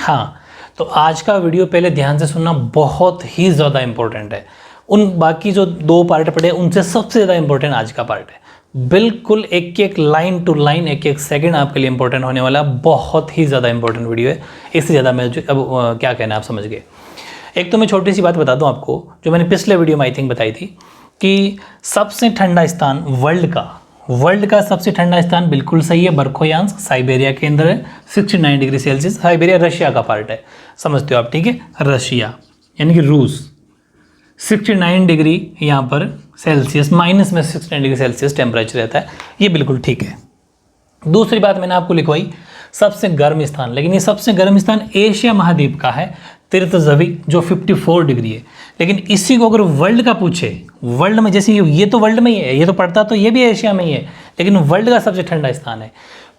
हाँ, तो आज का वीडियो पहले ध्यान से सुनना, बहुत ही ज़्यादा इंपॉर्टेंट है। उन बाकी जो 2 पार्ट पढ़े उनसे सबसे ज़्यादा इंपॉर्टेंट आज का पार्ट है। बिल्कुल एक एक लाइन टू लाइन, एक एक सेकंड आपके लिए इंपॉर्टेंट होने वाला, बहुत ही ज़्यादा इंपॉर्टेंट वीडियो है। इससे ज़्यादा मैं अब क्या कहना है आप समझ गए। एक तो मैं छोटी सी बात बता दूं आपको, जो मैंने पिछले वीडियो में आई थिंक बताई थी कि सबसे ठंडा स्थान वर्ल्ड का सबसे ठंडा स्थान बिल्कुल सही है, बर्खोयांस्क साइबेरिया के अंदर है, 69 डिग्री सेल्सियस। साइबेरिया रशिया का पार्ट है, समझते हो आप, ठीक है। रशिया यानी कि रूस, 69 डिग्री यहाँ पर सेल्सियस, माइनस में 69 डिग्री सेल्सियस टेम्परेचर रहता है, ये बिल्कुल ठीक है। दूसरी बात मैंने आपको लिखवाई, सबसे गर्म स्थान, लेकिन ये सबसे गर्म स्थान एशिया महाद्वीप का है, तीर्थजवी, जो 54 डिग्री है। लेकिन इसी को अगर वर्ल्ड का पूछे, वर्ल्ड में, जैसे ये तो वर्ल्ड में ही है, ये तो पड़ता तो ये भी एशिया में ही है, लेकिन वर्ल्ड का सबसे ठंडा स्थान है।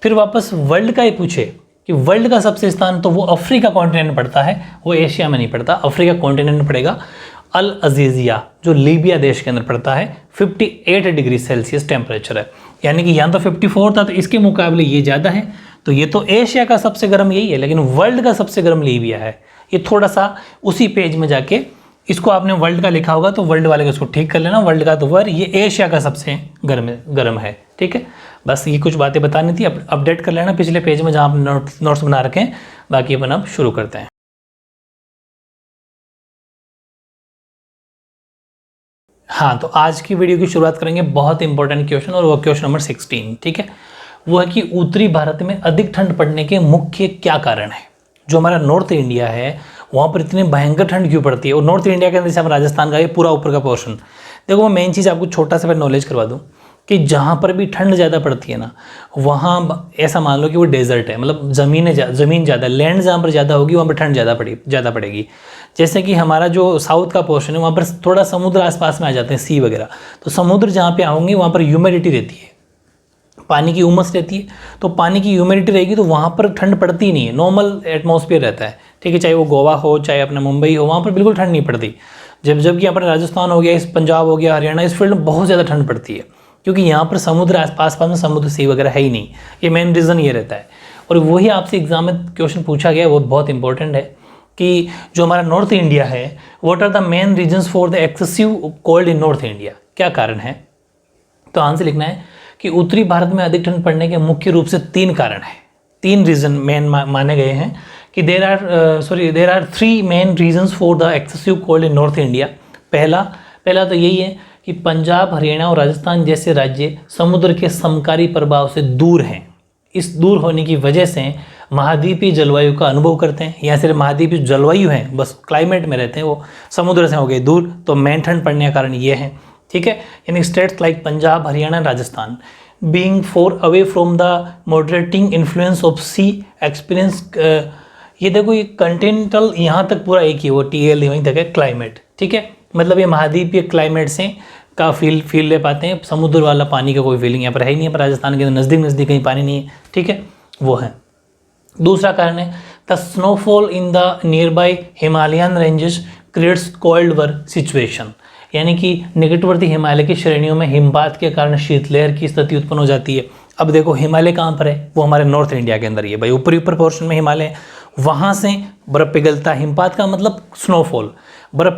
फिर वापस वर्ल्ड का ही पूछे कि वर्ल्ड का सबसे स्थान, तो वो अफ्रीका कॉन्टिनेंट पड़ता है, वो एशिया में नहीं पड़ता, अफ्रीका कॉन्टिनेंट पड़ेगा। अल अजीजिया जो लीबिया देश के अंदर पड़ता है, 58 डिग्री सेल्सियस टेम्परेचर है। यानी कि यहाँ तो 54 था, तो इसके मुकाबले ये ज़्यादा है। तो ये तो एशिया का सबसे गर्म यही है, लेकिन वर्ल्ड का सबसे गर्म लीबिया है। ये थोड़ा सा उसी पेज में जाके, इसको आपने वर्ल्ड का लिखा होगा तो वर्ल्ड वाले को इसको ठीक कर लेना, वर्ल्ड का तो वर्ल्ड, ये एशिया का सबसे गर्म है, ठीक है। बस ये कुछ बातें बतानी थी, अपडेट कर लेना पिछले पेज में जहाँ आप नोट्स बना रखे हैं। बाकी अपन अब शुरू करते हैं। हाँ, तो आज की वीडियो की शुरुआत करेंगे बहुत इंपॉर्टेंट क्वेश्चन, और वो क्वेश्चन नंबर 16, ठीक है। वो है कि उत्तरी भारत में अधिक ठंड पड़ने के मुख्य क्या कारण है। जो हमारा नॉर्थ इंडिया है वहाँ पर इतनी भयंकर ठंड क्यों पड़ती है, और नॉर्थ इंडिया के अंदर जैसे हम राजस्थान का ये पूरा ऊपर का पोर्शन, देखो मैं मेन चीज़ आपको छोटा सा नॉलेज करवा दूँ कि जहाँ पर भी ठंड ज़्यादा पड़ती है ना, वहाँ ऐसा मान लो कि वो डेजर्ट है, मतलब ज़मीन ज़्यादा, लैंड जहाँ पर ज़्यादा होगी वहाँ पर ठंड ज़्यादा पड़ेगी। जैसे कि हमारा जो साउथ का पोर्शन है वहाँ पर थोड़ा समुद्र आसपास में आ जाते हैं, सी वगैरह, तो समुद्र जहाँ पे होंगे वहाँ पर ह्यूमिडिटी रहती है, पानी की उमस रहती है, तो पानी की ह्यूमिडिटी रहेगी तो वहाँ पर ठंड पड़ती नहीं है, नॉर्मल एटमॉस्फेयर रहता है, ठीक है। चाहे वो गोवा हो, चाहे अपना मुंबई हो, वहाँ पर बिल्कुल ठंड नहीं पड़ती। जबकि यहाँ पर राजस्थान हो गया, इस पंजाब हो गया, हरियाणा, इस फील्ड में बहुत ज़्यादा ठंड पड़ती है, क्योंकि यहाँ पर समुद्र आसपास में समुद्र सी वगैरह है ही नहीं। ये मेन रीज़न ये रहता है। और वही आपसे एग्जाम में क्वेश्चन पूछा गया, वो बहुत इंपॉर्टेंट है कि जो हमारा नॉर्थ इंडिया है, what are the main reasons for the excessive cold in north India, क्या कारण है। तो आंसर लिखना है कि उत्तरी भारत में अधिक ठंड पड़ने के मुख्य रूप से 3 कारण हैं, 3 रीजन मेन माने गए हैं कि there are 3 main reasons for the excessive cold in north India. पहला तो यही है कि पंजाब, हरियाणा और राजस्थान जैसे राज्य समुद्र के समकारी प्रभाव से दूर हैं। इस दूर होने की वजह से महाद्वीपीय जलवायु का अनुभव करते हैं। यहाँ सिर्फ महाद्वीपीय जलवायु है, बस क्लाइमेट में रहते हैं, वो समुद्र से हो गए दूर, तो मेन ठंड पड़ने का कारण ये है, ठीक है। यानी states like Punjab, Haryana, Rajasthan being far away from the moderating influence of sea experience, ये देखो ये कंटिनेंटल यहाँ तक पूरा एक ही, वो TL वहीं तक है, क्लाइमेट, ठीक है। मतलब ये महाद्वीपीय क्लाइमेट से का फील ले पाते हैं, समुद्र वाला पानी का कोई फीलिंग यहाँ पर है ही नहीं, पर राजस्थान के अंदर नज़दीक कहीं पानी नहीं है, ठीक है, वो है। दूसरा कारण है the snowfall in the near by Himalayan ranges creates cold were situation, यानी कि निकटवर्ती हिमालय की श्रेणियों में हिमपात के कारण शीतलहर की स्थिति उत्पन्न हो जाती है। अब देखो हिमालय कहाँ पर है, वो हमारे नॉर्थ इंडिया के अंदर ही है भाई, ऊपर पोर्शन में हिमालय है, वहाँ से बर्फ़ पिघलता है। हिमपात का मतलब स्नोफॉल, बर्फ़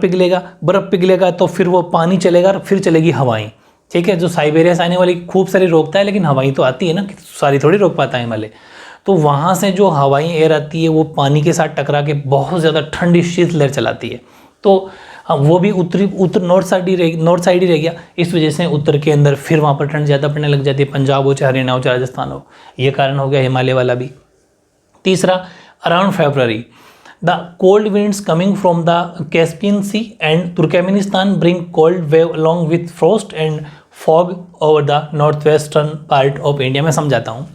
पिघलेगा तो फिर वो पानी चलेगा और फिर चलेगी हवाएं, ठीक है। जो साइबेरिया से आने वाली खूब सारी रोकता है, लेकिन हवाएं तो आती है ना, सारी थोड़ी रोक पाता है हिमालय। तो वहाँ से जो हवाई एयर आती है वो पानी के साथ टकरा के बहुत ज़्यादा ठंडी शीतलहर चलाती है। तो वो भी उत्तर नॉर्थ साइड ही रह गया। इस वजह से उत्तर के अंदर फिर वहाँ पर ठंड ज़्यादा पड़ने लग जाती है, पंजाब हो, चाहे हरियाणा हो, चाहे राजस्थान हो, ये कारण हो गया हिमालय वाला भी। तीसरा, around February the cold winds coming from the Caspian sea and Turkmenistan bring cold wave along with frost and fog over the north western part of India. मैं समझाता हूँ।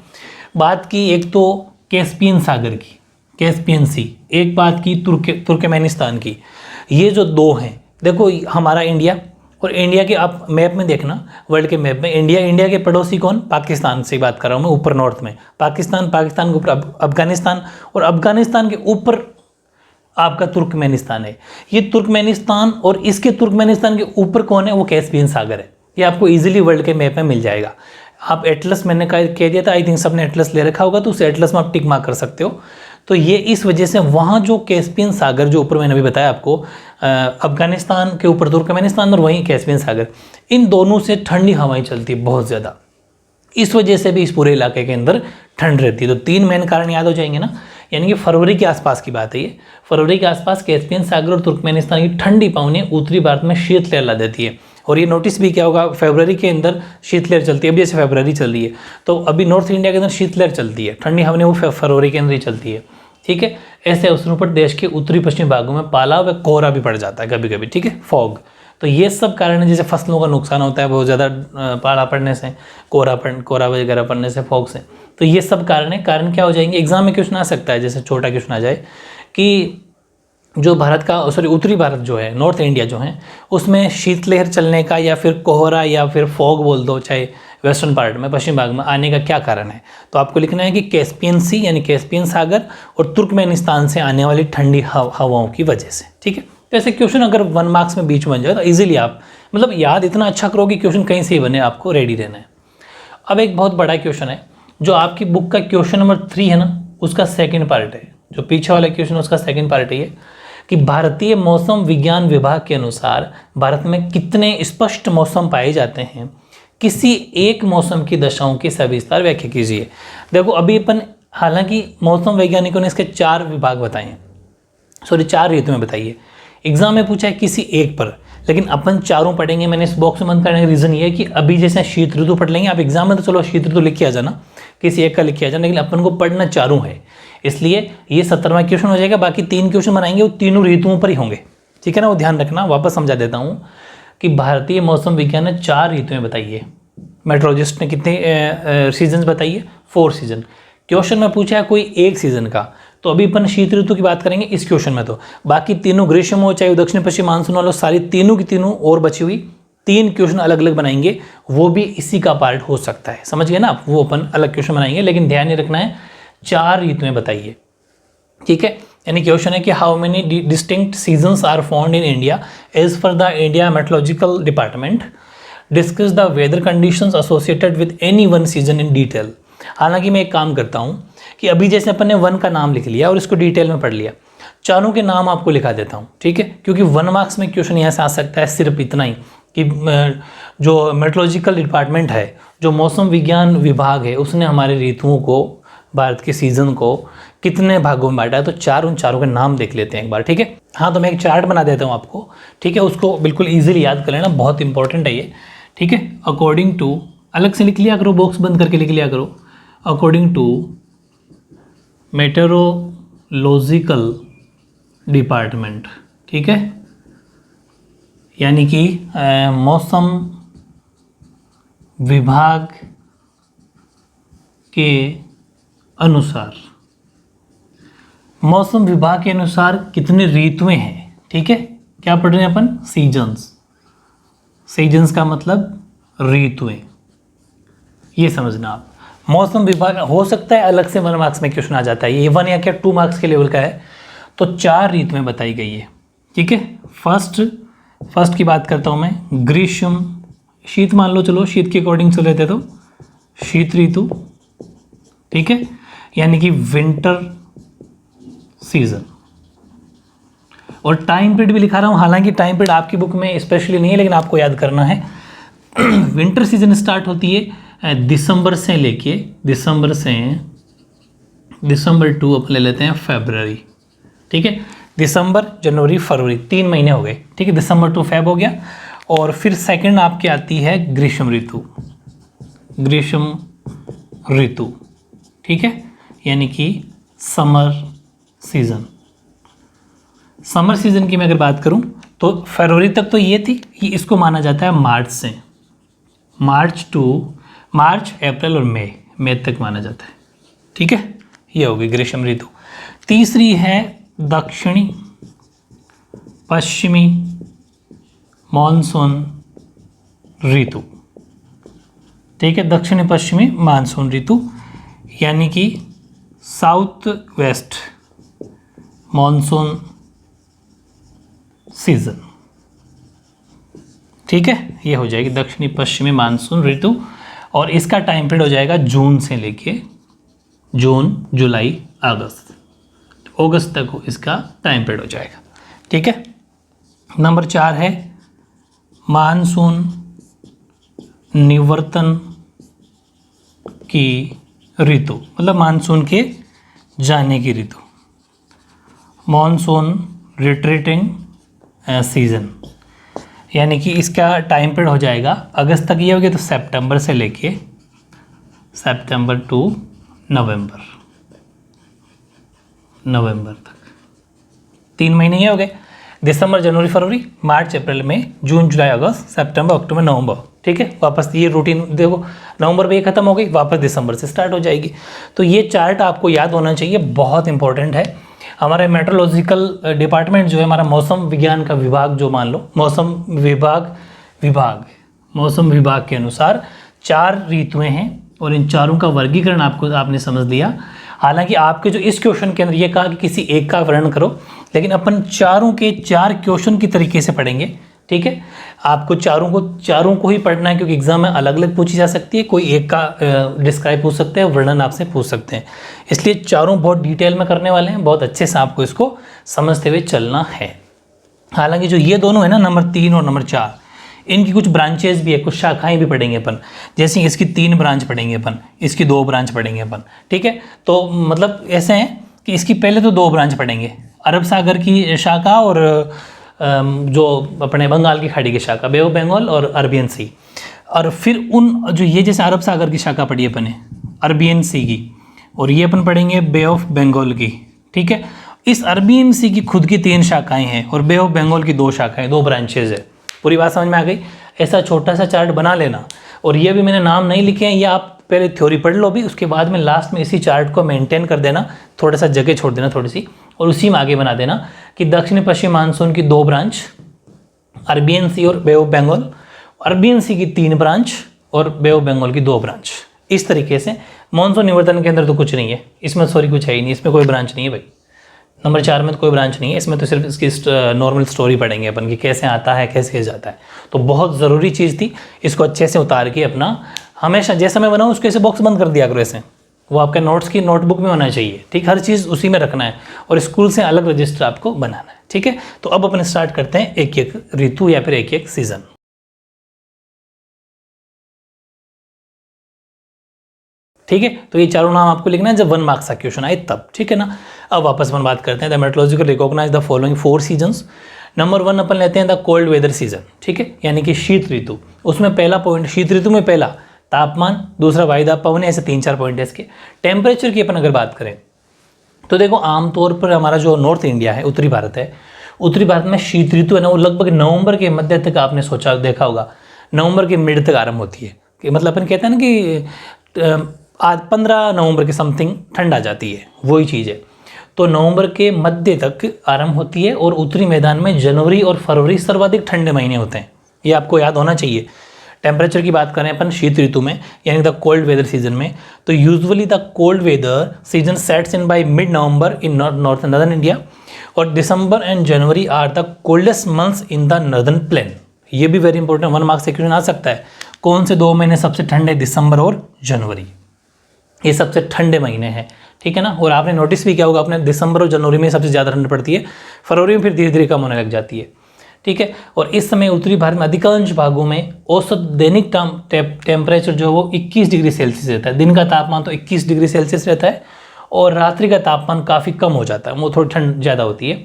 बात की एक तो कैस्पियन सागर की, कैस्पियन सी, एक बात की तुर्कमेनिस्तान की। ये जो 2 हैं, देखो हमारा इंडिया और इंडिया के आप मैप में देखना, वर्ल्ड के मैप में इंडिया के पड़ोसी कौन, पाकिस्तान से बात कर रहा हूँ मैं, ऊपर नॉर्थ में पाकिस्तान के ऊपर अफगानिस्तान, और अफगानिस्तान के ऊपर आपका तुर्कमेनिस्तान है। ये तुर्कमेनिस्तान और इसके तुर्कमेनिस्तान के ऊपर कौन है, वो कैस्पियन सागर है। ये आपको इजीली वर्ल्ड के मैप में मिल जाएगा। आप एटलस, मैंने कह दिया था, आई थिंक सबने एटलस ले रखा होगा, तो उस एटलस में आप टिक मार्क कर सकते हो। तो ये इस वजह से वहाँ जो कैस्पियन सागर, जो ऊपर मैंने अभी बताया आपको, अफगानिस्तान के ऊपर तुर्कमेनिस्तान और वहीं कैस्पियन सागर, इन दोनों से ठंडी हवाएं चलती है बहुत ज़्यादा। इस वजह से भी इस पूरे इलाके के अंदर ठंड रहती है। तो 3 मेन कारण याद हो जाएंगे ना, यानी कि फरवरी के आसपास की बात है ये। फरवरी के आसपास कैस्पियन सागर और तुर्कमेनिस्तान की ठंडी पवनें उत्तरी भारत में शीतलहर ला देती है। और ये नोटिस भी क्या होगा, फरवरी के अंदर शीतलहर चलती है। अभी जैसे फरवरी चल रही है तो अभी नॉर्थ इंडिया के अंदर शीतलहर चलती है, ठंडी हवाएं वो फरवरी के अंदर ही चलती है, ठीक है। ऐसे अवसरों पर देश के उत्तरी पश्चिमी भागों में पाला व कोहरा भी पड़ जाता है कभी कभी, ठीक है, फॉग। तो ये सब कारण है, जैसे फसलों का नुकसान होता है बहुत ज़्यादा पाला पड़ने से, कोहरा वगैरह पड़ने से, फॉग से। तो ये सब कारण है। कारण क्या हो जाएंगे, एग्जाम में क्वेश्चन आ सकता है, जैसे छोटा क्वेश्चन आ जाए कि जो भारत का उत्तरी भारत जो है, नॉर्थ इंडिया जो है, उसमें शीतलहर चलने का या फिर कोहरा या फिर फॉग बोल दो, चाहे वेस्टर्न पार्ट में, पश्चिम भाग में आने का क्या कारण है। तो आपको लिखना है कि कैस्पियन सी यानी कैस्पियन सागर और तुर्कमेनिस्तान से आने वाली ठंडी हवाओं की वजह से, ठीक है। तो ऐसे क्वेश्चन अगर 1 मार्क्स में बीच बन जाए तो इजीली आप मतलब याद इतना अच्छा करो कि क्वेश्चन कहीं से ही बने, आपको रेडी रहना है। अब एक बहुत बड़ा क्वेश्चन है जो आपकी बुक का क्वेश्चन नंबर 3 है ना, उसका सेकंड पार्ट है। जो पीछे वाला क्वेश्चन उसका सेकंड पार्ट है ये, कि भारतीय मौसम विज्ञान विभाग के अनुसार भारत में कितने स्पष्ट मौसम पाए जाते हैं, किसी एक मौसम की दशाओं की सविस्तार व्याख्या कीजिए। देखो अभी अपन, हालांकि मौसम वैज्ञानिकों ने इसके 4 विभाग बताए हैं, 4 ऋतु में बताइए। एग्जाम में पूछा है किसी एक पर, लेकिन अपन चारों पढ़ेंगे। मैंने इस बॉक्स में बंद करने का रीज़न ये है कि अभी जैसे शीत ऋतु पढ़ लेंगे, आप एग्जाम में तो चलो शीत ऋतु लिख के आ जाना, किसी एक का लिख के आ जाना, लेकिन अपन को पढ़ना चारों है, इसलिए ये 17वां क्वेश्चन हो जाएगा। बाकी 3 क्वेश्चन बनाएंगे वो तीनों ऋतुओं पर ही होंगे, ठीक है ना, वो ध्यान रखना। वापस समझा देता हूँ कि भारतीय मौसम विज्ञान ने 4 ऋतुएं बताइए, मेट्रोलॉजिस्ट ने कितने सीजन बताइए, 4 सीजन। क्वेश्चन में पूछा है कोई एक सीजन का, तो अभी अपन शीत ऋतु की बात करेंगे इस क्वेश्चन में। तो बाकी तीनों ग्रीष्म हो चाहे दक्षिण पश्चिम मानसून वालों, सारी तीनों की तीनों और बची हुई 3 क्वेश्चन अलग अलग बनाएंगे, वो भी इसी का पार्ट हो सकता है, समझ गए ना आप। वो अपन अलग क्वेश्चन बनाएंगे, लेकिन ध्यान ये रखना है 4 ऋतुएं बताइए, ठीक है। यानी क्वेश्चन है कि how many distinct seasons are found in India as per the India meteorological department, discuss the weather conditions associated with any one season in detail. हालांकि मैं एक काम करता हूं कि अभी जैसे अपन ने 1 का नाम लिख लिया और इसको डिटेल में पढ़ लिया, चारों के नाम आपको लिखा देता हूं, ठीक है, क्योंकि 1 मार्क्स में क्वेश्चन यहाँ से आ सकता है सिर्फ इतना ही कि जो मेट्रोलॉजिकल डिपार्टमेंट है, जो मौसम विज्ञान विभाग है, उसने हमारे ऋतुओं को, भारत के सीजन को कितने भागों में बांटा है। तो उन चारों के नाम देख लेते हैं एक बार, ठीक है। हाँ, तो मैं एक चार्ट बना देता हूँ आपको, ठीक है, उसको बिल्कुल ईजिली याद कर लेना, बहुत इंपॉर्टेंट है ये, ठीक है। अकॉर्डिंग टू, अलग से लिख लिया करो, बॉक्स बंद करके लिख लिया करो, अकॉर्डिंग टू मेटेरोलॉजिकल डिपार्टमेंट, ठीक है, यानी कि मौसम विभाग के अनुसार, मौसम विभाग के अनुसार कितने ऋतुएं हैं, ठीक है। क्या पढ़ रहे हैं अपन, सीजन्स। सीजन्स का मतलब ऋतुएं, ये समझना आप। मौसम विभाग हो सकता है अलग से 1 मार्क्स में क्वेश्चन आ जाता है, ये 1 या क्या 2 मार्क्स के लेवल का है। तो 4 ऋतुएं बताई गई है, ठीक है। फर्स्ट की बात करता हूं मैं, ग्रीष्म, शीत मान लो, चलो शीत के अकॉर्डिंग चल लेते तो शीत ऋतु, ठीक है, यानी कि विंटर सीजन। और टाइम पीरियड भी लिखा रहा हूं, हालांकि टाइम पीरियड आपकी बुक में स्पेशली नहीं है, लेकिन आपको याद करना है। विंटर सीजन स्टार्ट होती है दिसंबर से लेके दिसंबर टू अपन ले लेते हैं फरवरी, ठीक है। दिसंबर, जनवरी, फरवरी, 3 महीने हो गए, ठीक है, दिसंबर टू फेब हो गया। और फिर सेकंड आपकी आती है ग्रीष्म ऋतु, ठीक है, यानी कि समर सीजन की मैं अगर बात करूं तो फरवरी तक तो ये थी कि इसको माना जाता है मार्च से, मार्च, अप्रैल और मई तक माना जाता है, ठीक है। ये होगी ग्रीष्म ऋतु। तीसरी है दक्षिणी पश्चिमी मानसून ऋतु, ठीक है, दक्षिणी पश्चिमी मानसून ऋतु, यानी कि साउथ वेस्ट मानसून सीजन, ठीक है। ये हो जाएगी दक्षिणी पश्चिमी मानसून ऋतु, और इसका टाइम पीरियड हो जाएगा जून से लेके जून, जुलाई, अगस्त, अगस्त तक इसका टाइम पीरियड हो जाएगा। ठीक है। नंबर 4 है मानसून निवर्तन की ऋतु, मतलब मानसून के जाने की ऋतु, मॉनसून रिट्रीटिंग सीजन, यानी कि इसका टाइम पीरियड हो जाएगा अगस्त तक। ये हो गया तो सितंबर से लेके सितंबर टू नवंबर तक 3 महीने ये हो गए। दिसंबर, जनवरी, फरवरी, मार्च, अप्रैल, मई, जून, जुलाई, अगस्त, सितंबर, अक्टूबर, नवंबर। ठीक है। वापस ये रूटीन देखो, नवंबर में ये खत्म हो गई, वापस दिसंबर से स्टार्ट हो जाएगी। तो ये चार्ट आपको याद होना चाहिए, बहुत इंपॉर्टेंट है। हमारे मेट्रोलॉजिकल डिपार्टमेंट जो है, हमारा मौसम विज्ञान का विभाग जो मान लो, मौसम विभाग के अनुसार 4 ऋतुएं हैं और इन चारों का वर्गीकरण आपने समझ लिया। हालांकि आपके जो इस क्वेश्चन के अंदर ये कहा कि किसी एक का वर्णन करो, लेकिन अपन चारों के 4 क्वेश्चन की तरीके से पढ़ेंगे। ठीक है। आपको चारों को ही पढ़ना है, क्योंकि एग्जाम में अलग अलग पूछी जा सकती है। कोई एक का डिस्क्राइब पूछ सकते हैं, वर्णन आपसे पूछ सकते हैं, इसलिए चारों बहुत डिटेल में करने वाले हैं। बहुत अच्छे से आपको इसको समझते हुए चलना है। हालांकि जो ये दोनों है ना, नंबर 3 और नंबर 4, इनकी कुछ ब्रांचेस भी है, कुछ शाखाएं भी पढ़ेंगे अपन। जैसे इसकी 3 ब्रांच पढ़ेंगे अपन, इसकी 2 ब्रांच पढ़ेंगे अपन। ठीक है। तो मतलब ऐसे हैं कि इसकी पहले तो 2 ब्रांच पढ़ेंगे, अरब सागर की शाखा और जो अपने बंगाल की खाड़ी की शाखा, बे ऑफ बंगाल और अरबियन सी। और फिर उन जो ये जैसे अरब सागर की शाखा पढ़ी अपन ने अरबियन सी की, और ये अपन पढ़ेंगे बे ऑफ बंगाल की। ठीक है। इस अरबियन सी की खुद की 3 शाखाएं हैं और बे ऑफ बंगाल की 2 शाखाएं, 2 ब्रांचेज है। पूरी बात समझ में आ गई। ऐसा छोटा सा चार्ट बना लेना, और ये भी मैंने नाम नहीं लिखे हैं, ये आप पहले थ्योरी पढ़ लो भी, उसके बाद में लास्ट में इसी चार्ट को मेंटेन कर देना, थोड़ा सा जगह छोड़ देना थोड़ी सी, और उसी में आगे बना देना कि दक्षिण पश्चिम मानसून की 2 ब्रांच, अरबियन सी और बे ऑफ बंगाल, अरबियन सी की 3 ब्रांच और बे ऑफ बंगाल की 2 ब्रांच। इस तरीके से मानसून निवर्तन के अंदर तो कुछ नहीं है इसमें, सॉरी कुछ है ही नहीं इसमें, कोई ब्रांच नहीं है भाई। नंबर 4 में तो कोई ब्रांच नहीं है इसमें, तो सिर्फ इसकी नॉर्मल स्टोरी पढ़ेंगे अपन कि कैसे आता है, कैसे जाता है। तो बहुत ज़रूरी चीज़ थी, इसको अच्छे से उतार के अपना हमेशा जैसा मैं बनाऊँ उसको ऐसे बॉक्स बंद कर दिया करो ऐसे, वो आपके नोट्स की नोटबुक में होना चाहिए। ठीक, हर चीज़ उसी में रखना है, और स्कूल से अलग रजिस्टर आपको बनाना है। ठीक है। तो अब अपन स्टार्ट करते हैं एक एक ऋतु या फिर एक एक सीजन। ठीक है। तो ये चारों नाम आपको लिखना है जब 1 मार्क्स का क्वेश्चन आए तब। ठीक है ना। अब वापस अपन बात करते हैं, the meteorological recognise the following 4 seasons. Number 1 अपन लेते हैं द कोल्ड वेदर सीजन। ठीक है, यानी कि शीत ऋतु। उसमें पहला पॉइंट, शीत ऋतु में पहला तापमान, दूसरा वायुदाब पवन, ऐसे 3-4 पॉइंट है इसके। टेम्परेचर की अपन अगर बात करें तो देखो आमतौर पर हमारा जो नॉर्थ इंडिया है, उत्तरी भारत है, उत्तरी भारत में शीत ऋतु है ना, वो लगभग नवंबर के मध्य तक आपने सोचा देखा होगा, नवंबर के मिड तक आरंभ होती है। कि मतलब अपन कहते हैं ना कि आज 15 नवंबर के समथिंग ठंड आ जाती है, वही चीज़ है। तो नवंबर के मध्य तक आरंभ होती है, और उत्तरी मैदान में जनवरी और फरवरी सर्वाधिक ठंडे महीने होते हैं, ये आपको याद होना चाहिए। टेम्परेचर की बात करें अपन शीत ऋतु में, यानी द कोल्ड वेदर सीजन में, तो usually the cold weather season sets in by mid November in north northern India, और December and January are the coldest months in the northern plain. ये भी वेरी इंपॉर्टेंट, 1 मार्क्स से question आ सकता है। कौन से 2 महीने सबसे ठंडे? दिसंबर और जनवरी, ये सबसे ठंडे महीने हैं। ठीक है ना। और आपने नोटिस भी किया होगा, अपने दिसंबर और जनवरी में सबसे ज़्यादा ठंड पड़ती है, फरवरी में फिर धीरे धीरे कम होने लग जाती है। ठीक है। और इस समय उत्तरी भारत में अधिकांश भागों में औसत दैनिक टेम्परेचर जो है वो 21 डिग्री सेल्सियस रहता है। दिन का तापमान तो 21 डिग्री सेल्सियस रहता है, और रात्रि का तापमान काफ़ी कम हो जाता है, वो थोड़ी ठंड ज़्यादा होती है।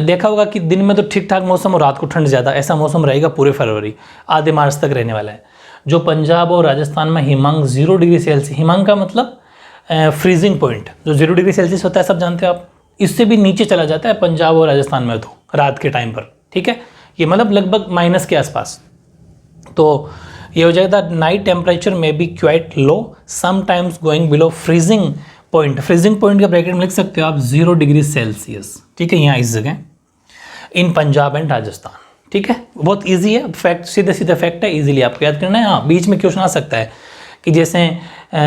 देखा होगा कि दिन में तो ठीक ठाक मौसम और रात को ठंड ज़्यादा, ऐसा मौसम रहेगा पूरे फरवरी, आधे मार्च तक रहने वाला है। जो पंजाब और राजस्थान में हिमांक 0 डिग्री सेल्सियस, हिमांक का मतलब फ्रीजिंग पॉइंट, जो 0 डिग्री सेल्सियस होता है सब जानते हो आप, इससे भी नीचे चला जाता है पंजाब और राजस्थान में तो रात के टाइम पर। ठीक है। ये मतलब लगभग माइनस के आसपास। तो ये हो जाएगा नाइट टेम्परेचर में be quite low, sometimes going below freezing point. Freezing point का ब्रैकेट में लिख सकते हो आप 0 डिग्री सेल्सियस। ठीक है, यहाँ इस जगह इन पंजाब एंड राजस्थान। ठीक है, बहुत इजी है, फैक्ट सीधे सीधे फैक्ट है, इजीली आपको याद करना है। हाँ, बीच में क्वेश्चन आ सकता है कि जैसे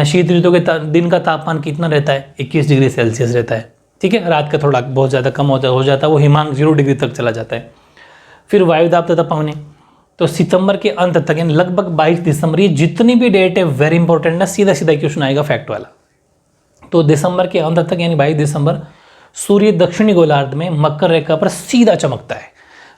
शीत ऋतु के दिन का तापमान कितना रहता है? 21 डिग्री सेल्सियस रहता है। ठीक है, रात का थोड़ा बहुत ज़्यादा कम हो जाता है, वो हिमांक 0 डिग्री तक चला जाता है। फिर वायुदाब तथा पवनें, तो सितंबर के अंत तक यानी लगभग 22 दिसंबर, ये जितनी भी डेट है वेरी इंपॉर्टेंट है, सीधा सीधा क्वेश्चन आएगा फैक्ट वाला। तो दिसंबर के अंत तक यानी 22 दिसंबर सूर्य दक्षिणी गोलार्ध में मकर रेखा पर सीधा चमकता है।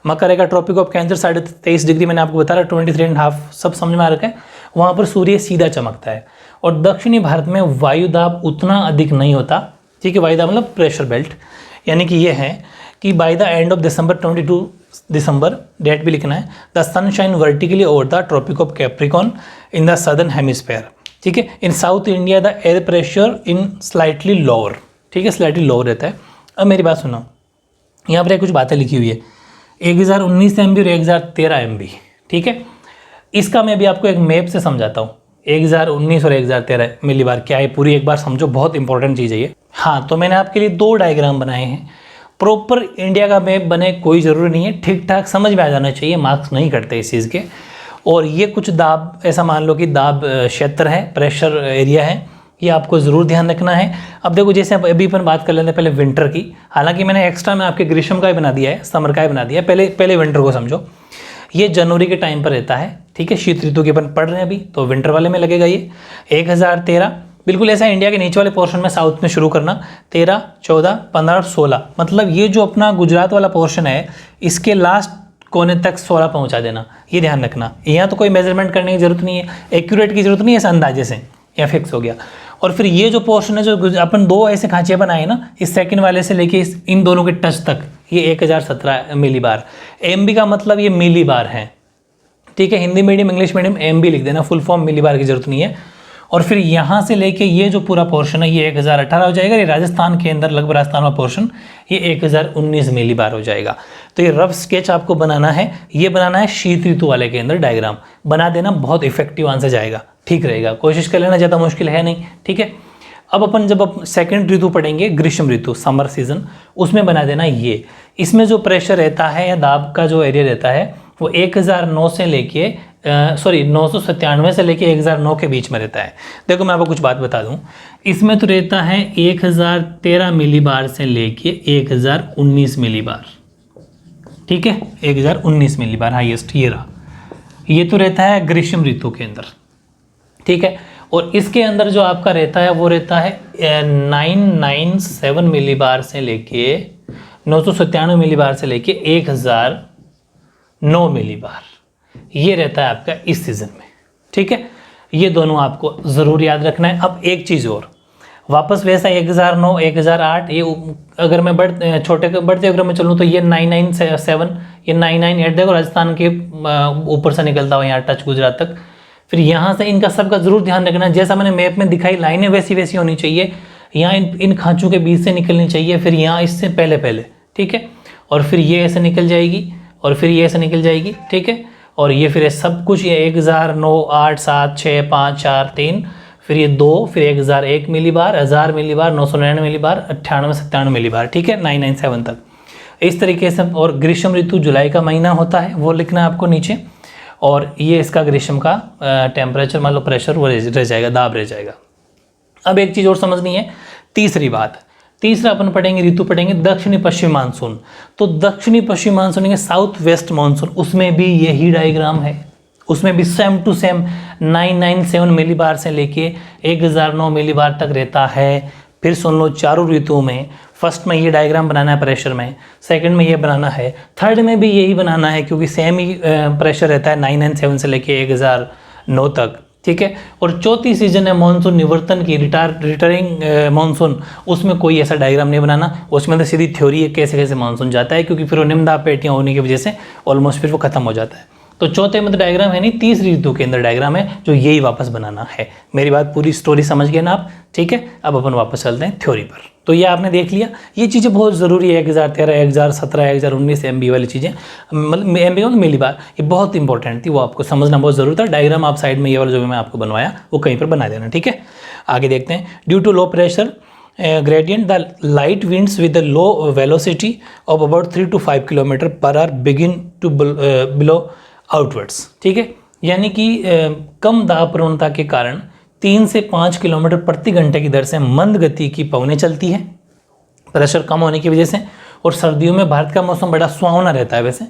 मकर रेखा ट्रॉपिक ऑफ कैंसर 23.5 डिग्री मैंने आपको बता रहा 23.5 सब समझ में आ रखा है। वहाँ पर सूर्य सीधा चमकता है और दक्षिणी भारत में वायुदाब उतना अधिक नहीं होता, ठीक है। वायुदाब मतलब प्रेशर बेल्ट, यानी कि ये है कि by the end of December 22 December date भी लिखना है, the sunshine vertically over the tropic of Capricorn in the southern hemisphere, ठीक है। In South India the air pressure in slightly lower, ठीक है, स्लाइटली लोअर रहता है। अब मेरी बात सुनो, यहाँ पर कुछ बातें लिखी हुई है 1019 MB और 1013 MB, ठीक है। इसका मैं भी आपको एक मैप से समझाता हूँ। 1019 और 1013 मिलीबार क्या है पूरी एक बार समझो, बहुत इंपॉर्टेंट चीज़ है ये। हाँ, तो मैंने आपके लिए 2 डायग्राम बनाए हैं। प्रॉपर इंडिया का मैप बने कोई ज़रूरी नहीं है, ठीक ठाक समझ में आ जाना चाहिए, मार्क्स नहीं करते इस चीज़ के। और ये कुछ दाब, ऐसा मान लो कि दाब क्षेत्र है, प्रेशर एरिया है, ये आपको ज़रूर ध्यान रखना है। अब देखो जैसे अभी अपन बात कर लेते हैं पहले विंटर की, हालांकि मैंने एक्स्ट्रा में आपके ग्रीष्म का ही बना दिया है, समर का ही बना दिया है। पहले विंटर को समझो। ये जनवरी के टाइम पर रहता है, ठीक है। शीत ऋतु के अपन पढ़ रहे हैं अभी, तो विंटर वाले में लगेगा ये 1013। बिल्कुल ऐसा इंडिया के नीचे वाले पोर्शन में साउथ में शुरू करना, 13, 14, 15 और 16, मतलब ये जो अपना गुजरात वाला पोर्शन है इसके लास्ट कोने तक 16 पहुंचा देना, ये ध्यान रखना। यहाँ तो कोई मेजरमेंट करने की जरूरत नहीं है, एक्यूरेट की जरूरत नहीं है, इस अंदाजे से या फिक्स हो गया। और फिर ये जो पोर्शन है, जो अपन 2 ऐसे खांचे बनाए ना, इस सेकंड वाले से लेके इन दोनों के टच तक, ये 1017 मिलीबार। MB का मतलब ये मिलीबार है, ठीक है। Hindi medium English medium MB लिख देना, फुल फॉर्म मिलीबार की जरूरत नहीं है। और फिर यहाँ से लेके ये जो पूरा पोर्शन है ये 1018 हो जाएगा। ये राजस्थान के अंदर लगभग राजस्थान वाला पोर्शन ये 1019 मिलीबार हो जाएगा। तो ये रफ स्केच आपको बनाना है, ये बनाना है शीत ऋतु वाले के अंदर डायग्राम बना देना, बहुत इफेक्टिव आंसर जाएगा, ठीक रहेगा। कोशिश कर लेना, ज़्यादा मुश्किल है नहीं, ठीक है। अब अपन जब सेकंड ऋतु पढ़ेंगे, ग्रीष्म ऋतु, समर सीजन, उसमें बना देना ये। इसमें जो प्रेशर रहता है या दाब का जो एरिया रहता है वो 1009 से लेके 997 से लेके 1009 के बीच में रहता है। देखो मैं आपको कुछ बात बता दूं, इसमें तो रहता है 1013 मिलीबार से लेके 1019 मिलीबार, ठीक है। 1019 मिलीबार हाईएस्ट ये रहा, ये तो रहता है ग्रीष्म ऋतु के अंदर, ठीक है। और इसके अंदर जो आपका रहता है वो रहता है 997 मिलीबार से लेके 997 मिलीबार से लेके 1009 मिलीबार, ये रहता है आपका इस सीजन में, ठीक है। ये दोनों आपको ज़रूर याद रखना है। अब एक चीज़ और, वापस वैसा 1009, 1008, ये अगर मैं बढ़ते अगर मैं चलूँ तो ये 997, ये 998 देखो राजस्थान के ऊपर से निकलता हुआ यहाँ टच गुजरात तक। फिर यहाँ से इनका सबका ज़रूर ध्यान रखना, जैसा मैंने मैप में दिखाई लाइनें वैसी वैसी होनी चाहिए, यहाँ इन खांचों के बीच से निकलनी चाहिए, फिर यहाँ इससे पहले, ठीक है। और फिर ये ऐसे निकल जाएगी और फिर ये ऐसे निकल जाएगी, ठीक है। और ये फिर सब कुछ ये 1009, 8, 7, 6, 5, 4, 3, फिर ये 2, फिर 1001 मिलीबार, 1000 मिलीबार, 999 मिलीबार, 98, 97 मिलीबार, ठीक है, 997 तक इस तरीके से। और ग्रीष्म ऋतु जुलाई का महीना होता है, वो लिखना है आपको नीचे। और ये इसका ग्रीष्म का टेम्परेचर मान लो प्रेशर वो रह जाएगा, दाब रह जाएगा। अब एक चीज़ और समझनी है, तीसरी बात, तीसरा अपन पढ़ेंगे ऋतु पढ़ेंगे दक्षिणी पश्चिमी मानसून। तो दक्षिणी पश्चिमी मानसून के साउथ वेस्ट मानसून, उसमें भी यही डायग्राम है, उसमें भी सेम टू सेम 997 मिलीबार से लेके 1009 मिलीबार तक रहता है। फिर सुन लो, चारों ऋतुओं में फर्स्ट में ये डायग्राम बनाना है प्रेशर में, सेकंड में ये बनाना है, थर्ड में भी यही बनाना है क्योंकि सेम ही प्रेशर रहता है 997 से लेके 1009 तक, ठीक है। और चौथी सीजन है मानसून निवर्तन की, रिटर्निंग मानसून, उसमें कोई ऐसा डायग्राम नहीं बनाना, उसमें तो सीधी थ्योरी है कैसे कैसे मानसून जाता है, क्योंकि फिर वो निम्नदाब पेटियाँ होने की वजह से ऑलमोस्ट फिर वो खत्म हो जाता है। तो चौथे में तो डायग्राम है नहीं, तीसरी ऋतु के अंदर डायग्राम है जो यही वापस बनाना है। मेरी बात पूरी स्टोरी समझ गए ना आप, ठीक है। अब अपन वापस चलते हैं थ्योरी पर। तो ये आपने देख लिया, ये चीज़ें बहुत ज़रूरी है, 1013, 1017, 1019 MB वाली चीज़ें, मतलब MB मतलब मिलीबार, ये बहुत इंपॉर्टेंट थी, वो आपको समझना बहुत ज़रूरी था। डायग्राम आप साइड में ये वाला जो मैं आपको बनवाया वो कहीं पर बना देना, ठीक है। आगे देखते हैं, due to low pressure gradient the light winds with a low velocity of about 3 to 5 kilometre per hour begin to blow outwards, ठीक है। यानी कि कम दाब प्रवणता के कारण 3 से 5 किलोमीटर प्रति घंटे की दर से मंद गति की पवनें चलती है, प्रेशर कम होने की वजह से। और सर्दियों में भारत का मौसम बड़ा सुहावना रहता है वैसे,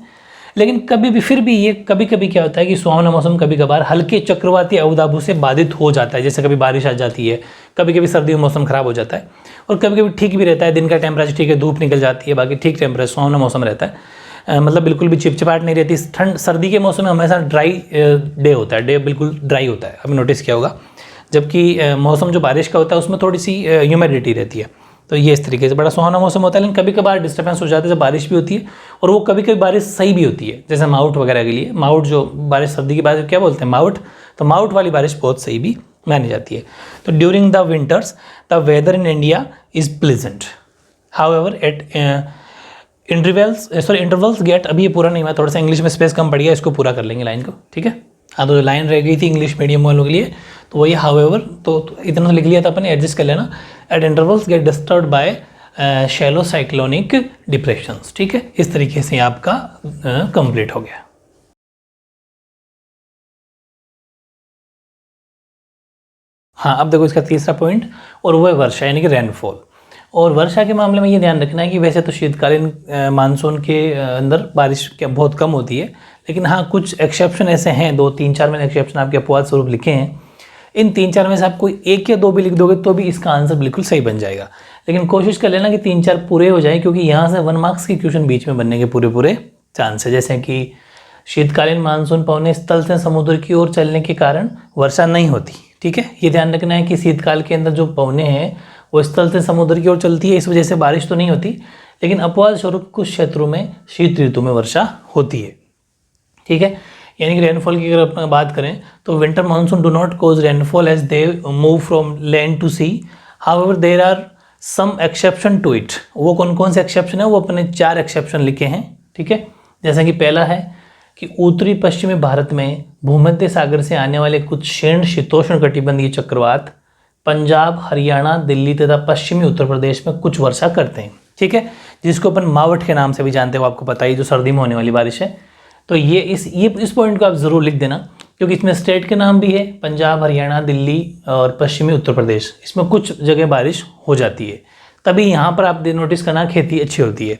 लेकिन कभी भी फिर भी ये कभी कभी क्या होता है कि सुहावना मौसम कभी कभार हल्के चक्रवाती अवदाबों से बाधित हो जाता है, जैसे कभी बारिश आ जाती है, कभी कभी सर्दी में मौसम ख़राब हो जाता है और कभी कभी ठीक भी रहता है, दिन का टेम्परेचर ठीक है, धूप निकल जाती है, बाकी ठीक टेम्परेचर सुहावना मौसम रहता है। मतलब बिल्कुल भी चिपचिपाहट नहीं रहती। ठंड सर्दी के मौसम में हमेशा ड्राई डे होता है, डे बिल्कुल ड्राई होता है, आपने नोटिस किया होगा। जबकि मौसम जो बारिश का होता है उसमें थोड़ी सी ह्यूमिडिटी रहती है। तो ये इस तरीके से बड़ा सुहाना मौसम होता है। लेकिन कभी कभार डिस्टर्बेंस हो जाता है जब बारिश भी होती है, और वो कभी कभी बारिश सही भी होती है, जैसे माउट वगैरह के लिए। माउट जो बारिश, सर्दी की बारिश क्या बोलते हैं, माउट। तो माउट वाली बारिश बहुत सही भी मानी जाती है। तो during the winters the weather in India is pleasant, however at intervals get, अभी ये पूरा नहीं हुआ, थोड़ा सा इंग्लिश में स्पेस कम पड़ गया, इसको पूरा कर लेंगे लाइन को, ठीक है। हाँ, तो जो लाइन रह गई थी इंग्लिश मीडियम वालों के लिए, तो वही हाउएवर, तो इतना लिख लिया था अपन, एडजस्ट कर लेना। At intervals get disturbed by shallow cyclonic depressions, ठीक है। इस तरीके से आपका कंप्लीट हो गया। हाँ, अब देखो इसका तीसरा पॉइंट, और वो है वर्षा, यानी कि रेनफॉल। और वर्षा के मामले में ये ध्यान रखना है कि वैसे तो शीतकालीन मानसून के अंदर बारिश बहुत कम होती है, लेकिन हाँ कुछ एक्सेप्शन ऐसे हैं, 2-3-4 मैंने एक्सेप्शन आपके अपवाद स्वरूप लिखे हैं। इन 3-4 में से आप कोई 1 या 2 भी लिख दोगे तो भी इसका आंसर बिल्कुल सही बन जाएगा। लेकिन कोशिश कर लेना कि 3-4 पूरे हो जाए, क्योंकि यहाँ से 1 मार्क्स के क्वेश्चन बीच में बनने के पूरे चांस है। जैसे कि शीतकालीन मानसून पवने स्थल से समुद्र की ओर चलने के कारण वर्षा नहीं होती, ठीक है। ये ध्यान रखना है कि शीतकाल के अंदर जो पवने हैं वो स्थल से समुद्र की ओर चलती है, इस वजह से बारिश तो नहीं होती, लेकिन अपवाद स्वरूप कुछ क्षेत्रों में शीत ऋतु में वर्षा होती है, ठीक है। यानी कि रेनफॉल की अगर अपन बात करें तो winter monsoon do not cause rainfall as they move from land to sea, however there are some exception to it. वो कौन कौन से एक्सेप्शन है, वो अपने 4 एक्सेप्शन लिखे हैं, ठीक है। जैसा कि पहला है कि उत्तरी पश्चिमी भारत में भूमध्य सागर से आने वाले कुछ क्षीण शीतोष्ण कटिबंधीय चक्रवात पंजाब, हरियाणा, दिल्ली तथा पश्चिमी उत्तर प्रदेश में कुछ वर्षा करते हैं, ठीक है, जिसको अपन मावट के नाम से भी जानते हो, आपको पता ही, जो सर्दी में होने वाली बारिश है। तो ये इस पॉइंट को आप ज़रूर लिख देना, क्योंकि इसमें स्टेट के नाम भी है, पंजाब, हरियाणा, दिल्ली और पश्चिमी उत्तर प्रदेश, इसमें कुछ जगह बारिश हो जाती है। तभी यहाँ पर आप नोटिस करना खेती अच्छी होती है।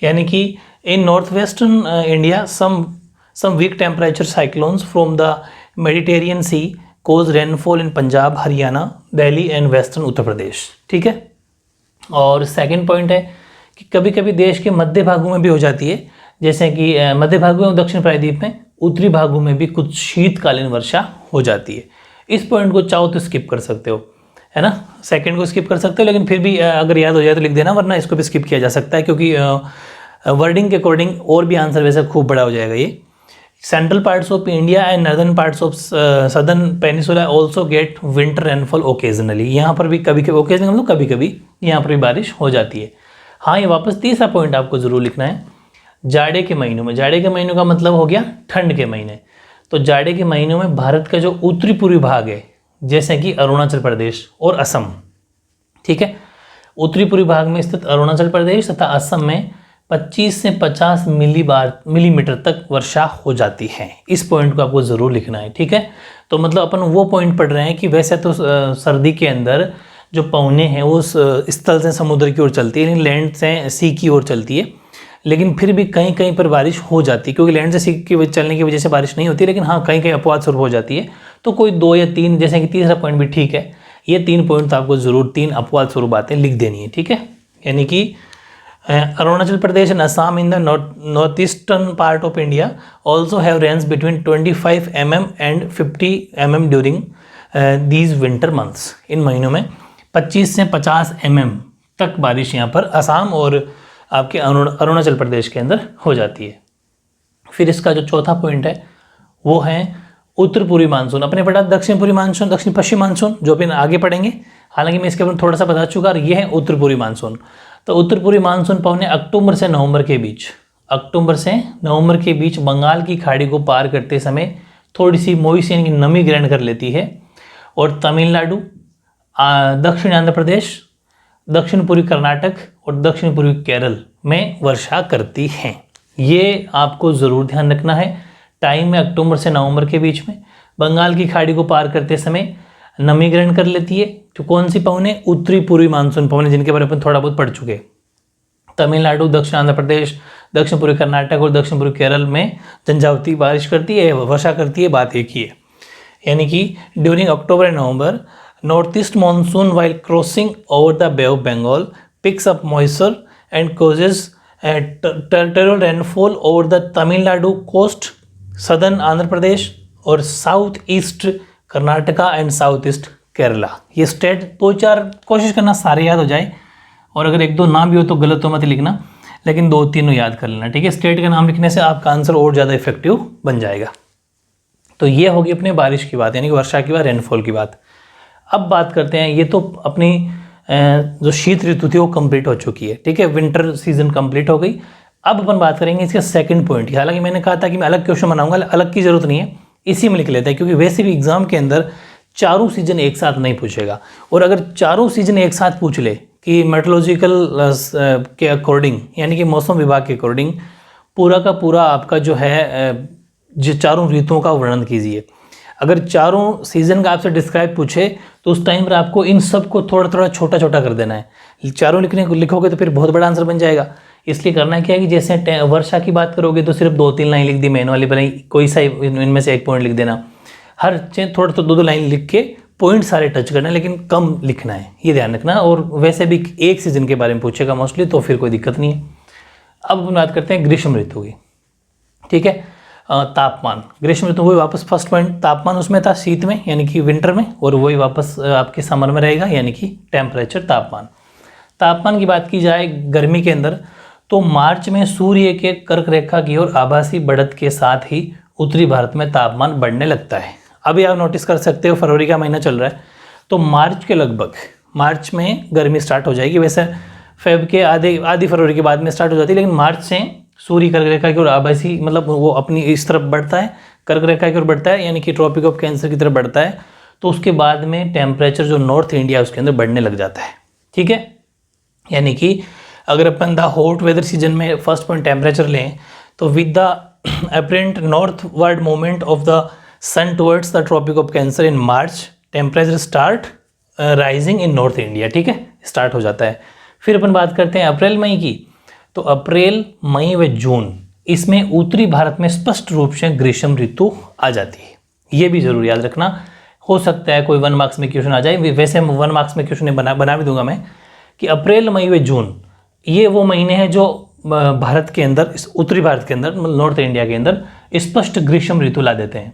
यानी कि in north western India some weak temperature cyclones from the Mediterranean sea cause rainfall in Punjab, Haryana, Delhi and western Uttar Pradesh, ठीक है। और सेकंड पॉइंट है कि कभी कभी देश के मध्य भागों में भी हो जाती है, जैसे कि मध्य भागों में, दक्षिण प्रायद्वीप में, उत्तरी भागों में भी कुछ शीतकालीन वर्षा हो जाती है। इस पॉइंट को चाहो तो स्किप कर सकते हो, है ना, सेकंड को स्किप कर सकते हो, लेकिन फिर भी अगर याद हो जाए तो लिख देना, वरना इसको भी स्किप किया जा सकता है, क्योंकि वर्डिंग के अकॉर्डिंग और भी आंसर वैसे खूब बड़ा हो जाएगा ये। Central parts of India and northern parts of southern peninsula also get winter rainfall occasionally. यहाँ पर भी कभी कभी, ओकेजनली मतलब कभी कभी यहाँ पर भी बारिश हो जाती है। हाँ, ये वापस तीसरा पॉइंट आपको जरूर लिखना है, जाड़े के महीनों में। जाड़े के महीनों का मतलब हो गया ठंड के महीने। तो जाड़े के महीनों में भारत का जो उत्तरी पूर्वी भाग है, जैसे कि अरुणाचल प्रदेश और असम, ठीक है, उत्तरी पूर्वी भाग में स्थित अरुणाचल प्रदेश तथा असम में 25 से 50 मिलीमीटर तक वर्षा हो जाती है। इस पॉइंट को आपको ज़रूर लिखना है, ठीक है। तो मतलब अपन वो पॉइंट पढ़ रहे हैं कि वैसे तो सर्दी के अंदर जो पवने हैं वो स्थल से समुद्र की ओर चलती है, लेकिन लैंड से सी की ओर चलती है, लेकिन फिर भी कहीं कहीं पर बारिश हो जाती है, क्योंकि लैंड से सी की चलने की वजह से बारिश नहीं होती, लेकिन हाँ कहीं कहीं अपवाद स्वरूप हो जाती है। तो कोई 2 या 3, जैसे कि तीसरा पॉइंट भी ठीक है, ये 3 पॉइंट तो आपको ज़रूर 3 अपवाद स्वरूप बातें लिख देनी है, ठीक है। यानी कि Arunachal Pradesh and Assam in the north eastern part of India also have range between 25 mm and 50 mm during these winter months. इन महीनों में 25 से 50 mm तक बारिश यहाँ पर असम और आपके अरुणाचल प्रदेश के अंदर हो जाती है। फिर इसका जो चौथा पॉइंट है वो है उत्तर पूर्वी मानसून। अपने पढ़ा दक्षिण पूर्वी मानसून, दक्षिण पश्चिम मानसून, जो भी आगे पढ़ेंगे, हालांकि मैं इसके बारे में थोड़ा सा बता चुका, और ये है उत्तर पूर्वी मानसून। तो उत्तर पूर्वी मानसून पवने अक्टूबर से नवंबर के बीच बंगाल की खाड़ी को पार करते समय थोड़ी सी मॉइस्ट यानी कि नमी ग्रहण कर लेती है, और तमिलनाडु, दक्षिण आंध्र प्रदेश, दक्षिण पूर्वी कर्नाटक और दक्षिण पूर्वी केरल में वर्षा करती हैं। ये आपको ज़रूर ध्यान रखना है। टाइम में अक्टूबर से नवंबर के बीच में बंगाल की खाड़ी को पार करते समय नमी ग्रहण कर लेती है। तो कौन सी पवने? उत्तरी पूर्वी मानसून पवने, जिनके बारे में अपन थोड़ा बहुत पढ़ चुके। तमिलनाडु, दक्षिण आंध्र प्रदेश, दक्षिण पूर्वी कर्नाटक और दक्षिण पूर्वी केरल में झंझावती बारिश करती है, वर्षा करती है, बात एक ही है। यानी कि during October and November north east monsoon while crossing over the bay of Bengal picks up moisture and causes territorial rainfall over the Tamil Nadu coast, southern Andhra Pradesh और south east Karnataka and south east Kerala. ये स्टेट 2-4 कोशिश करना सारे याद हो जाए, और अगर 1-2 ना भी हो तो गलत तो मत लिखना, लेकिन 2-3 याद कर लेना, ठीक है। स्टेट का नाम लिखने से आपका आंसर और ज़्यादा इफेक्टिव बन जाएगा। तो ये होगी अपने बारिश की बात, यानी कि वर्षा की बात, रेनफॉल की बात। अब बात करते हैं, ये तो अपनी जो शीत ऋतु थी वो कंप्लीट हो चुकी है, ठीक है, विंटर सीजन कंप्लीट हो गई। अब अपन बात करेंगे इसके सेकंड पॉइंट की। हालांकि मैंने कहा था कि मैं अलग क्वेश्चन बनाऊंगा, अलग की जरूरत नहीं है, इसी में लिख लेते हैं, क्योंकि वैसे भी एग्जाम के अंदर चारों सीजन एक साथ नहीं पूछेगा। और अगर चारों सीजन एक साथ पूछ ले कि मेट्रोलॉजिकल के अकॉर्डिंग, यानी कि मौसम विभाग के अकॉर्डिंग पूरा का पूरा आपका जो है जो चारों ऋतुओं का वर्णन कीजिए, अगर चारों सीजन का आपसे डिस्क्राइब पूछे तो उस टाइम पर आपको इन सब को थोड़ा थोड़ा छोटा छोटा कर देना है। चारों लिखोगे तो फिर बहुत बड़ा आंसर बन जाएगा। इसलिए करना क्या है कि जैसे वर्षा की बात करोगे तो सिर्फ 2-3 लाइन लिख दी मेन वाली, बनाई कोई सा इनमें से एक पॉइंट लिख देना। हर चीज थोड़ा थोड़ा 2-2 लाइन लिख के पॉइंट सारे टच करना है, लेकिन कम लिखना है, ये ध्यान रखना। और वैसे भी एक सीजन के बारे में पूछेगा मोस्टली, तो फिर कोई दिक्कत नहीं है। अब हम बात करते हैं ग्रीष्म ऋतु की, ठीक है। तापमान, ग्रीष्म ऋतु वही वापस फर्स्ट पॉइंट, तापमान उसमें था शीत में यानी कि विंटर में, और वही वापस आपके समर में रहेगा यानी कि टेम्परेचर, तापमान। तापमान की बात की जाए गर्मी के अंदर, तो मार्च में सूर्य के कर्क रेखा की ओर आभासी बढ़त के साथ ही उत्तरी भारत में तापमान बढ़ने लगता है। अभी आप नोटिस कर सकते हो फरवरी का महीना चल रहा है, तो मार्च के लगभग, मार्च में गर्मी स्टार्ट हो जाएगी। वैसे फेब के आधी फरवरी के बाद में स्टार्ट हो जाती है, लेकिन मार्च से सूर्य कर्क रेखा की ओर आभासी, मतलब वो अपनी इस तरफ बढ़ता है, कर्क रेखा की ओर बढ़ता है, यानी कि ट्रॉपिक ऑफ कैंसर की तरफ बढ़ता है। तो उसके बाद में टेम्परेचर जो नॉर्थ इंडिया उसके अंदर बढ़ने लग जाता है, ठीक है। यानी कि अगर अपन द हॉट वेदर सीजन में फर्स्ट पॉइंट टेम्परेचर लें, तो with the apparent northward movement of the sun towards the tropic of cancer in March, temperature start rising in north India, ठीक है, स्टार्ट हो जाता है। फिर अपन बात करते हैं अप्रैल मई की, तो अप्रैल मई व जून, इसमें उत्तरी भारत में स्पष्ट रूप से ग्रीष्म ऋतु आ जाती है। ये भी जरूर याद रखना, हो सकता है कोई 1 मार्क्स में क्वेश्चन आ जाए, वैसे 1 मार्क्स में क्वेश्चन बना भी दूंगा मैं, कि अप्रैल मई व जून ये वो महीने हैं जो भारत के अंदर, उत्तरी भारत के अंदर, नॉर्थ इंडिया के अंदर स्पष्ट ग्रीष्म ऋतु ला देते हैं।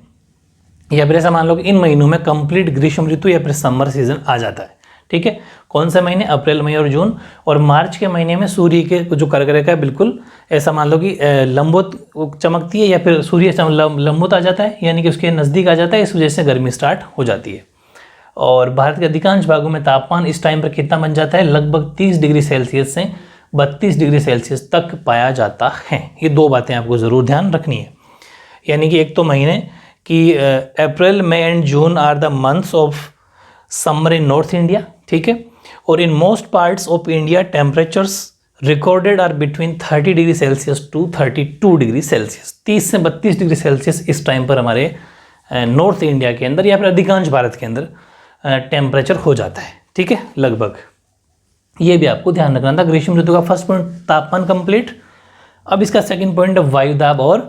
या फिर ऐसा मान लो कि इन महीनों में कंप्लीट ग्रीष्म ऋतु या फिर समर सीजन आ जाता है, ठीक है। कौन से महीने? अप्रैल मई और जून। और मार्च के महीने में सूर्य के जो कर्क रेखा है बिल्कुल ऐसा मान लो कि लंबवत चमकती है, या फिर सूर्य लंबवत आ जाता है, यानी कि उसके नज़दीक आ जाता है, इस वजह से गर्मी स्टार्ट हो जाती है। और भारत के अधिकांश भागों में तापमान इस टाइम पर कितना बन जाता है? लगभग 30 डिग्री सेल्सियस से 32 डिग्री सेल्सियस तक पाया जाता है। ये 2 बातें आपको ज़रूर ध्यान रखनी है। यानी कि एक तो महीने कि April May and June are the months of summer in north India, ठीक है। और in most parts of India temperatures recorded are between 30 degree Celsius to 32 degree Celsius. 30 से 32 डिग्री सेल्सियस इस टाइम पर हमारे नॉर्थ इंडिया के अंदर या फिर अधिकांश भारत के अंदर टेम्परेचर हो जाता है, ठीक है, लगभग। ये भी आपको ध्यान रखना था। ग्रीष्म ऋतु का फर्स्ट पॉइंट तापमान कंप्लीट। अब इसका सेकंड पॉइंट है वायुदाब और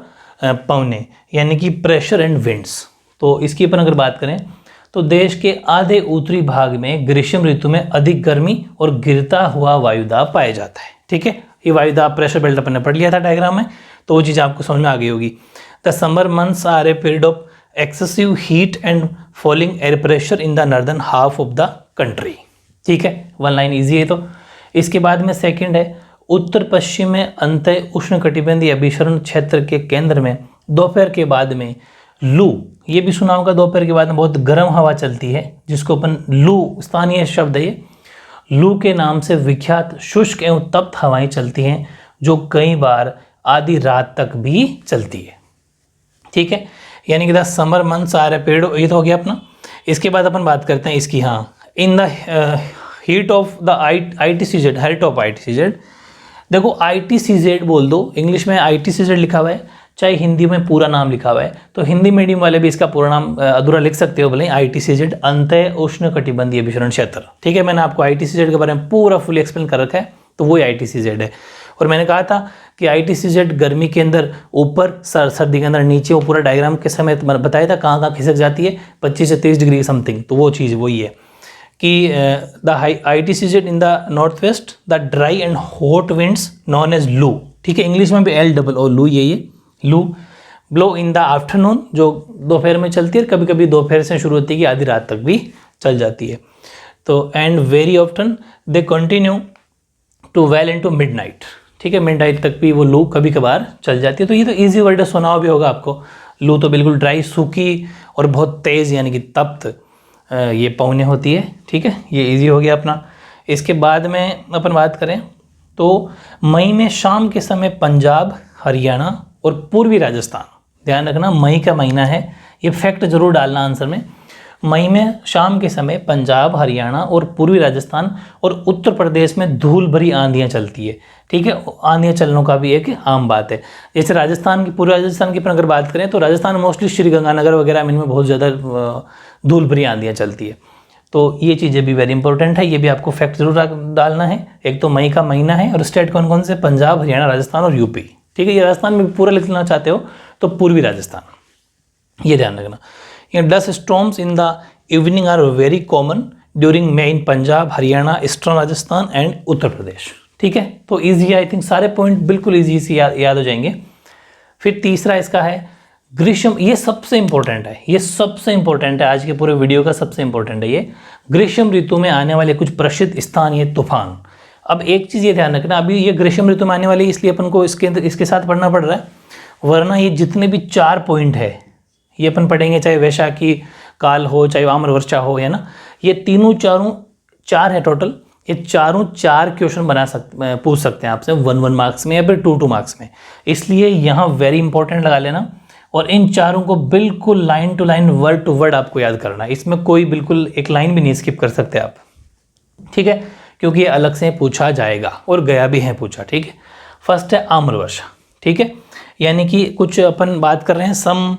पवने, यानी कि प्रेशर एंड विंड्स। तो इसकी अपन अगर बात करें तो देश के आधे उत्तरी भाग में ग्रीष्म ऋतु में अधिक गर्मी और गिरता हुआ वायुदाब पाया जाता है, ठीक है। ये वायुदाब प्रेशर बेल्ट अपन ने पढ़ लिया था डायग्राम में, तो वो चीज़ आपको समझ में आ गई होगी। The summer months are a period of excessive heat and falling air pressure in the northern half of the country, ठीक है। 1 लाइन ईजी है। तो इसके बाद में सेकंड है उत्तर पश्चिम में अंतः उष्णकटिबंधीय अभिसरण क्षेत्र के केंद्र में दोपहर के बाद में लू, ये भी सुना होगा, दोपहर के बाद में बहुत गर्म हवा चलती है, जिसको अपन लू, स्थानीय शब्द है ये, लू के नाम से विख्यात शुष्क एवं तप्त हवाएं चलती हैं, जो कई बार आधी रात तक भी चलती है, ठीक है। यानी कि the summer months are a period, ये तो हो गया अपना। इसके बाद अपन बात करते हैं इसकी, हाँ, in the heat of the ITCZ, halt of ITCZ। देखो ITCZ बोल दो, इंग्लिश में ITCZ लिखा हुआ है, चाहे हिंदी में पूरा नाम लिखा हुआ है, तो हिंदी मीडियम वाले भी इसका पूरा नाम अधूरा लिख सकते हो, बोले ITCZ, अंतः उष्णकटिबंधीय अभिसरण क्षेत्र, ठीक है। मैंने आपको ITCZ के बारे में पूरा फुल एक्सप्लेन कर रखा है, तो वही ITCZ है। और मैंने कहा था कि ITCZ गर्मी के अंदर ऊपर, सर्दी के अंदर नीचे, वो पूरा डायग्राम के समय बताया था कहाँ कहाँ खिसक जाती है, 25 से 30 डिग्री समथिंग, तो वो चीज़ वही है। कि the high season in the north west the dry and hot winds known as loo, ठीक है, इंग्लिश में भी LOO लू, ये लू ब्लो इन द आफ्टरनून, जो दोपहर में चलती है, कभी कभी दोपहर से शुरू होती है कि आधी रात तक भी चल जाती है। तो and very often they continue to well into midnight, ठीक है, मिड नाइट तक भी वो लू कभी कभार चल जाती है। तो ये तो ईजी वर्ड है, सुना हुआ भी होगा आपको। लू तो बिल्कुल ड्राई, सूखी और बहुत तेज़ यानी कि तप्त ये पौने होती है, ठीक है, ये इजी हो गया अपना। इसके बाद में अपन बात करें तो मई में शाम के समय पंजाब, हरियाणा और पूर्वी राजस्थान, ध्यान रखना मई का महीना है, ये फैक्ट जरूर डालना आंसर में। मई में शाम के समय पंजाब, हरियाणा और पूर्वी राजस्थान और उत्तर प्रदेश में धूल भरी आंधियाँ चलती है, ठीक है, आंधियाँ चलने का भी एक आम बात है। जैसे राजस्थान की, पूर्वी राजस्थान की अगर बात करें तो राजस्थान मोस्टली श्रीगंगानगर वगैरह में इनमें बहुत ज़्यादा धूल भरी आंधियाँ चलती है। तो ये चीज़ें भी वेरी इंपॉर्टेंट है, ये भी आपको फैक्ट जरूर डालना है। एक तो मई का महीना है और स्टेट कौन कौन से, पंजाब, हरियाणा, राजस्थान और यूपी, ठीक है। ये राजस्थान में पूरा लिखना चाहते हो तो पूर्वी राजस्थान, ये ध्यान रखना। Dust storms in the evening are very common during May in Punjab, Haryana, eastern Rajasthan and Uttar Pradesh, ठीक है। तो ईजी, आई थिंक सारे पॉइंट बिल्कुल ईजी से याद हो जाएंगे। फिर तीसरा इसका है ग्रीष्म, ये सबसे इंपॉर्टेंट है, ये सबसे इंपॉर्टेंट है, आज के पूरे वीडियो का सबसे इंपॉर्टेंट है ये। ग्रीष्म ऋतु में आने वाले कुछ प्रसिद्ध स्थानीय तूफान। अब एक चीज़ ये ध्यान रखना, अभी ये ग्रीष्म ऋतु में आने वाली, इसलिए अपन को इसके साथ पढ़ना पड़ रहा है, वरना ये जितने भी 4 पॉइंट है ये अपन पढ़ेंगे, चाहे वैशाखी काल हो, चाहे आम्र वर्षा हो, है ना, ये तीनों चारों 4 है टोटल, ये चारों 4 क्वेश्चन पूछ सकते हैं आपसे 1 मार्क्स में या फिर 2 मार्क्स में, इसलिए यहाँ वेरी इंपॉर्टेंट लगा लेना। और इन चारों को बिल्कुल line to line, word to word आपको याद करना है, इसमें कोई बिल्कुल एक लाइन भी नहीं स्किप कर सकते आप, ठीक है, क्योंकि ये अलग से पूछा जाएगा और गया भी है पूछा, ठीक है। फर्स्ट है आम्र वर्षा, ठीक है, यानी कि कुछ अपन बात कर रहे हैं some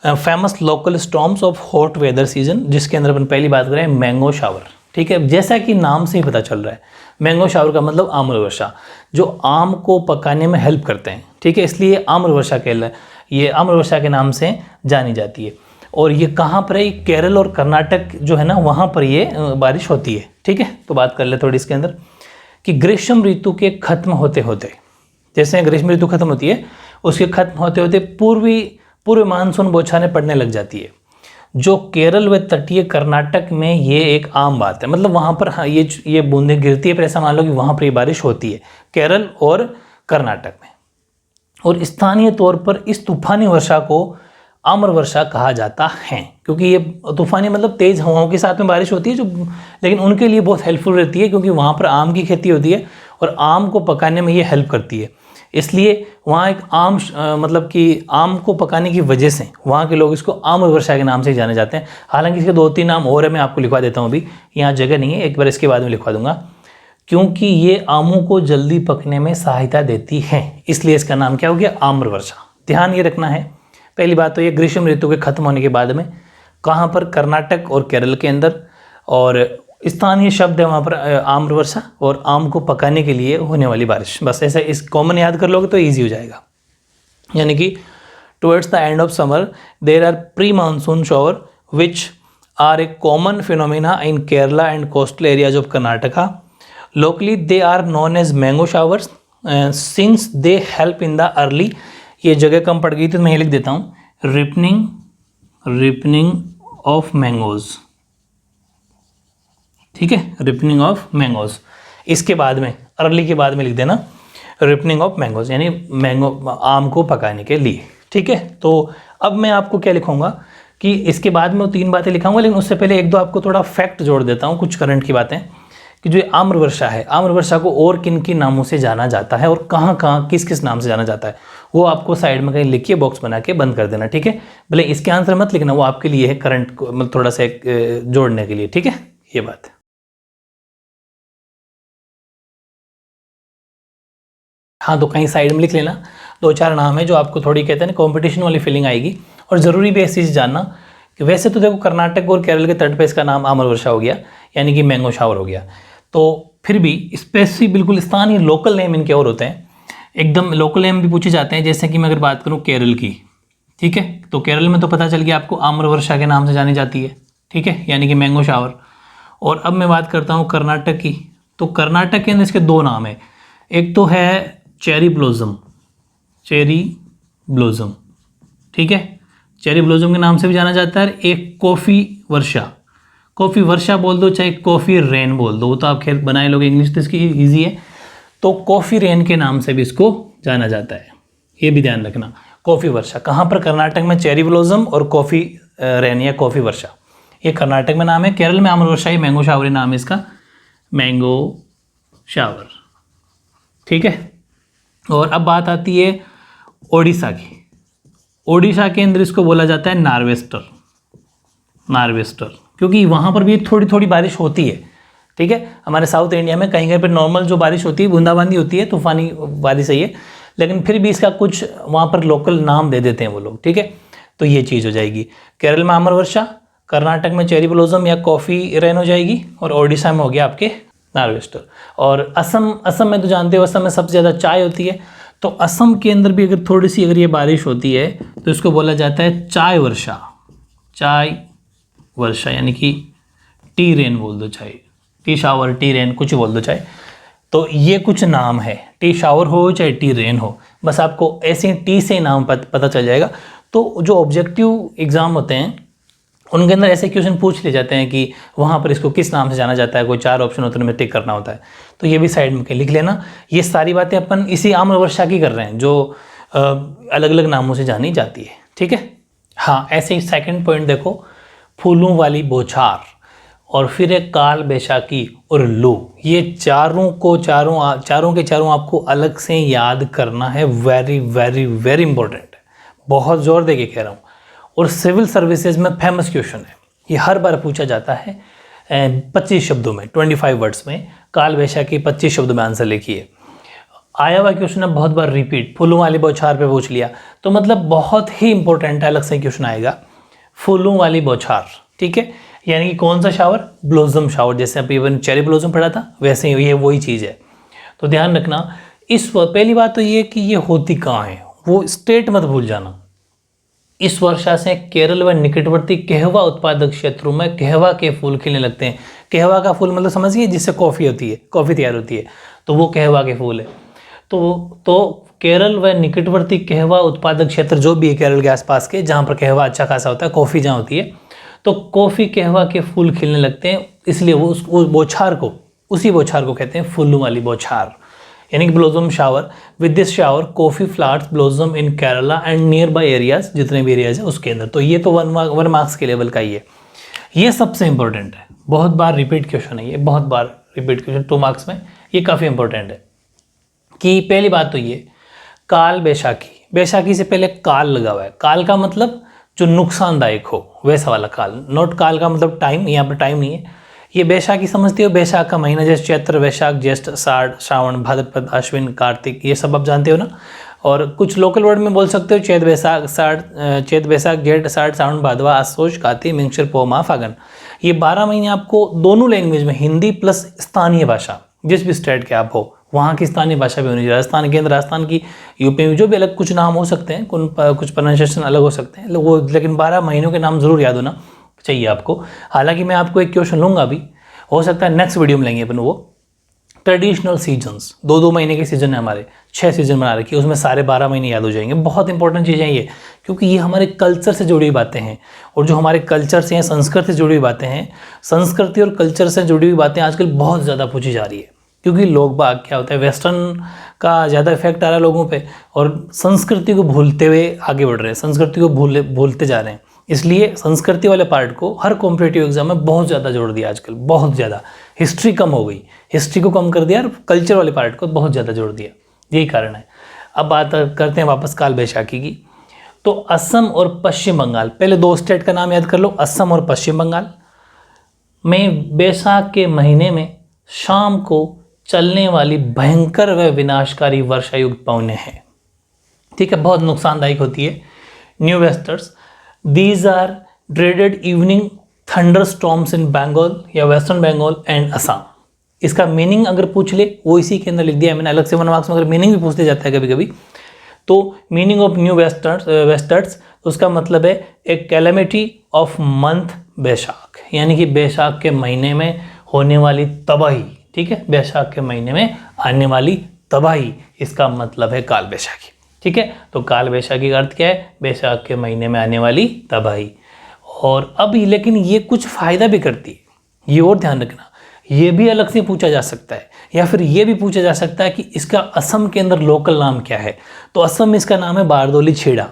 famous local storms of hot weather season, जिसके अंदर अपन पहली बात कर रहे हैं मैंगो शावर, ठीक है। जैसा कि नाम से ही पता चल रहा है, मैंगो शावर का मतलब आम्र वर्षा, जो आम को पकाने में हेल्प करते हैं, ठीक है, इसलिए आम्र वर्षा ये आम्र वर्षा के नाम से जानी जाती है। और ये कहाँ पर है, केरल और कर्नाटक जो है ना, वहाँ पर ये बारिश होती है, ठीक है। तो बात कर ले थोड़ी इसके अंदर कि ग्रीष्म ऋतु के खत्म होते होते, जैसे ग्रीष्म ऋतु खत्म होती है, उसके खत्म होते होते पूर्व मानसून बौछारें पड़ने लग जाती है, जो केरल व तटीय कर्नाटक में ये एक आम बात है। मतलब वहाँ पर हाँ, ये बूंदें गिरती है, पर ऐसा मान लो कि वहाँ पर ये बारिश होती है केरल और कर्नाटक में। और स्थानीय तौर पर इस तूफानी वर्षा को आम्र वर्षा कहा जाता है, क्योंकि ये तूफानी मतलब तेज़ हवाओं के साथ में बारिश होती है, जो लेकिन उनके लिए बहुत हेल्पफुल रहती है, क्योंकि वहाँ पर आम की खेती होती है और आम को पकाने में ये हेल्प करती है, इसलिए वहाँ एक मतलब कि आम को पकाने की वजह से वहाँ के लोग इसको आम्र वर्षा के नाम से जाने जाते हैं। हालांकि इसके 2-3 नाम और है, मैं आपको लिखवा देता हूँ, अभी यहाँ जगह नहीं है, एक बार इसके बाद में लिखवा दूंगा, क्योंकि ये आमों को जल्दी पकने में सहायता देती है, इसलिए इसका नाम क्या हो गया, आम्र वर्षा। ध्यान ये रखना है। पहली बात तो ये ग्रीष्म ऋतु के खत्म होने के बाद में कहाँ पर, कर्नाटक और केरल के अंदर, और स्थानीय शब्द है वहाँ पर आम्र वर्षा और आम को पकाने के लिए होने वाली बारिश। बस ऐसा इस कॉमन याद कर लोगे तो ईजी हो जाएगा। यानी कि towards the end of summer there are pre monsoon shower which are a common phenomena in Kerala and coastal areas of Karnataka. Locally they are known as mango showers since they help in the early, ये जगह कम पड़ गई तो मैं ये लिख देता हूँ, रिपनिंग ऑफ मैंगोज, ठीक है, रिपनिंग ऑफ मैंगोज। इसके बाद में अर्ली के बाद में लिख देना रिपनिंग ऑफ मैंगोज, यानी मैंगो आम को पकाने के लिए, ठीक है। तो अब मैं आपको क्या लिखूंगा कि इसके बाद में 3 बातें लिखाऊंगा, लेकिन उससे पहले 1-2 आपको थोड़ा फैक्ट जोड़ देता हूँ, कुछ करंट की बातें, कि जो आम्र वर्षा है, आम्र वर्षा को और किन किन नामों से जाना जाता है और कहाँ कहाँ किस किस नाम से जाना जाता है, वो आपको साइड में कहीं लिखिए, बॉक्स बना के बंद कर देना, ठीक है। भले इसके आंसर मत लिखना, वो आपके लिए है करंट को मतलब थोड़ा सा जोड़ने के लिए, ठीक है, ये बात। हाँ, तो कहीं साइड में लिख लेना 2-4 नाम है जो आपको थोड़ी कहते हैं ना कॉम्पिटिशन वाली फीलिंग आएगी। और ज़रूरी भी ऐसी चीज़ जानना कि वैसे तो देखो कर्नाटक और केरल के तट पे इसका नाम आम्र वर्षा हो गया, यानी कि मैंगो शावर हो गया, तो फिर भी स्पेसिफिक बिल्कुल स्थानीय लोकल नेम इनके और होते हैं, एकदम लोकल नेम भी पूछे जाते हैं। जैसे कि मैं अगर बात करूँ केरल की, ठीक है, तो केरल में तो पता चल गया आपको आम्र वर्षा के नाम से जानी जाती है, ठीक है, यानी कि मैंगो शावर। और अब मैं बात करता हूँ कर्नाटक की। तो कर्नाटक के अंदर इसके दो नाम है, एक तो है चेरी ब्लॉसम, चेरी ब्लॉसम, ठीक है, चेरी ब्लॉसम के नाम से भी जाना जाता है। एक कॉफ़ी वर्षा, कॉफ़ी वर्षा बोल दो चाहे कॉफ़ी रेन बोल दो, वो तो आप खैर बनाए लोग, इंग्लिश तो इसकी ईजी है। तो कॉफ़ी रेन के नाम से भी इसको जाना जाता है, ये भी ध्यान रखना। कॉफ़ी वर्षा कहाँ पर? कर्नाटक में चेरी ब्लॉसम और कॉफ़ी रेन या कॉफ़ी वर्षा, ये कर्नाटक में नाम है। केरल में आम्र वर्षा, ये मैंगो शावर नाम है इसका, मैंगो शावर, ठीक है। और अब बात आती है ओडिशा की। ओडिशा के अंदर इसको बोला जाता है नार्वेस्टर, नार्वेस्टर, क्योंकि वहाँ पर भी थोड़ी थोड़ी बारिश होती है, ठीक है। हमारे साउथ इंडिया में कहीं कहीं पर नॉर्मल जो बारिश होती है बूंदाबांदी होती है, तूफानी बारिश है ये, लेकिन फिर भी इसका कुछ वहाँ पर लोकल नाम दे देते हैं वो लोग, ठीक है। तो ये चीज़ हो जाएगी। केरल में आम्र वर्षा, कर्नाटक में चेरी ब्लॉसम या कॉफ़ी रेन हो जाएगी, और ओडिशा में हो गया आपके नार्वेस्टर। और असम में तो जानते हो, असम में सबसे ज़्यादा चाय होती है, तो असम के अंदर भी अगर थोड़ी सी अगर ये बारिश होती है तो इसको बोला जाता है चाय वर्षा, चाय वर्षा, यानी कि टी रेन बोल दो, चाहे टी शावर, टी रेन, कुछ बोल दो चाहे। तो ये कुछ नाम है, टी शावर हो चाहे टी रेन हो, बस आपको ऐसे टी से नाम पता चल जाएगा। तो जो ऑब्जेक्टिव एग्ज़ाम होते हैं उनके अंदर ऐसे क्वेश्चन पूछ लिए जाते हैं कि वहाँ पर इसको किस नाम से जाना जाता है, कोई 4 ऑप्शन होते हैं उनमें टिक करना होता है, तो ये भी साइड में लिख लेना। ये सारी बातें अपन इसी आम्र वर्षा की कर रहे हैं जो अलग अलग नामों से जानी जाती है, ठीक है। हाँ, ऐसे ही सेकंड पॉइंट देखो, फूलों वाली बौछार, और फिर एक काल बैसाखी और लू, ये चारों के चारों आपको अलग से याद करना है। वेरी वेरी वेरी इंपॉर्टेंट है, बहुत जोर दे के कह रहा हूँ। और सिविल सर्विसेज में फेमस क्वेश्चन है, ये हर बार पूछा जाता है 25 शब्दों में, 25 वर्ड्स में। काल बैसाखी 25 शब्दों में आंसर लिखिए। आया हुआ क्वेश्चन है बहुत बार रिपीट, फूलों वाली बौछार पे पूछ लिया, तो मतलब बहुत ही इंपॉर्टेंट है, अलग से क्वेश्चन आएगा फूलों वाली बौछार, ठीक है। यानी कि कौन सा शावर? ब्लॉसम शावर, जैसे अभी अपन चेरी ब्लॉसम पढ़ा था वैसे ही ये वही चीज़ है। तो ध्यान रखना इस पहली बात तो ये कि ये होती कहाँ है, वो स्टेट मत भूल जाना। इस वर्षा से केरल व निकटवर्ती कहवा उत्पादक क्षेत्रों में कहवा के फूल खिलने लगते हैं। कहवा का फूल मतलब समझिए जिससे कॉफ़ी होती है, कॉफ़ी तैयार होती है, तो वो कहवा के फूल है। तो केरल व निकटवर्ती कहवा उत्पादक क्षेत्र जो भी है केरल के आसपास के, जहाँ पर कहवा अच्छा खासा होता है, कॉफ़ी जहाँ होती है, तो कॉफ़ी कहवा के फूल खिलने लगते हैं, इसलिए वो उस बौछार को, उसी बौछार को कहते हैं फूलों वाली बौछार, यानी कि blossom shower. With this shower coffee flowers blossom in Kerala and near by areas, जितने भी एरियाज है उसके अंदर। तो ये तो 1 मार्क्स के लेवल का ही है, ये सबसे इंपॉर्टेंट है, बहुत बार रिपीट क्वेश्चन है ये, बहुत बार रिपीट क्वेश्चन 2 मार्क्स में, ये काफ़ी इंपॉर्टेंट है। कि पहली बात तो ये काल बैसाखी, बैसाखी से पहले काल लगा हुआ है, काल का मतलब जो नुकसानदायक हो वैसा वाला काल, नॉट काल का मतलब टाइम, यहाँ पर टाइम नहीं है। ये बैसाखी समझते हो, बैसाख का महीना, जैसे चैत्र, वैशाख, ज्येष्ठ, आषाढ़, श्रावण, भाद्रपद, अश्विन, कार्तिक, ये सब आप जानते हो ना। और कुछ लोकल वर्ड में बोल सकते हो चैत बैसाख, जेठ, आषाढ़, श्रावण, भादवा, आश्वोज, कार्तिक, मिंगशिर, पौ, माह, फागन, ये 12 महीने आपको दोनों लैंग्वेज में, हिंदी प्लस स्थानीय भाषा, जिस भी स्टेट के आप हो वहाँ की स्थानीय भाषा भी होनी चाहिए। राजस्थान के अंदर राजस्थान की, यूपी में जो भी अलग कुछ नाम हो सकते हैं, कुछ प्रोनाउंसिएशन अलग हो सकते हैं वो, लेकिन 12 महीनों के नाम जरूर याद होना चाहिए आपको। हालांकि मैं आपको एक क्वेश्चन लूँगा अभी, हो सकता है नेक्स्ट वीडियो में लेंगे अपन वो। ट्रेडिशनल सीजन्स, 2-2 महीने के सीजन है हमारे, 6 सीजन बना रखी है, उसमें सारे 12 महीने याद हो जाएंगे। बहुत इंपॉर्टेंट चीज़ें ये, क्योंकि ये हमारे कल्चर से जुड़ी हुई बातें हैं, और जो हमारे कल्चर से हैं, संस्कृति से जुड़ी हुई बातें हैं, संस्कृति और कल्चर से जुड़ी हुई बातें आजकल बहुत ज़्यादा पूछी जा रही है, क्योंकि लोग बाग क्या होता है, वेस्टर्न का ज़्यादा इफेक्ट आ रहा है लोगों पे, और संस्कृति को भूलते हुए आगे बढ़ रहे हैं, संस्कृति को भूलते जा रहे हैं। इसलिए संस्कृति वाले पार्ट को हर कॉम्पिटिटिव एग्जाम में बहुत ज़्यादा जोड़ दिया आजकल, बहुत ज़्यादा। हिस्ट्री कम हो गई, हिस्ट्री को कम कर दिया, और कल्चर वाले पार्ट को बहुत ज़्यादा जोड़ दिया, यही कारण है। अब बात करते हैं वापस काल बैसाखी की। तो असम और पश्चिम बंगाल, पहले 2 स्टेट का नाम याद कर लो, असम और पश्चिम बंगाल में बैसाख के महीने में शाम को चलने वाली भयंकर व विनाशकारी वर्षा युक्त पवनें हैं, ठीक है, बहुत नुकसानदायक होती है। Nor'westers, these are dreaded evening thunder storms in Bengal या वेस्टर्न बंगाल एंड असम। इसका मीनिंग अगर पूछ ले, वो इसी के अंदर लिख दिया है मैंने, अलग से 1 मार्क्स में अगर मीनिंग भी पूछ दिया जाता है कभी कभी, तो मीनिंग ऑफ न्यू वेस्टर्स उसका मतलब है ए कैलेमिटी ऑफ मंथ बैसाख, यानी कि बैसाख के महीने में होने वाली तबाही, ठीक है, बैसाख के महीने में आने वाली तबाही, इसका मतलब है काल बैसाखी, ठीक है। तो काल बैसाखी का अर्थ क्या है? बैसाख के महीने में आने वाली तबाही। और अब लेकिन ये कुछ फ़ायदा भी करती है, ये और ध्यान रखना, ये भी अलग से पूछा जा सकता है, या फिर ये भी पूछा जा सकता है कि इसका असम के अंदर लोकल नाम क्या है। तो असम में इसका नाम है बारदोली छेड़ा,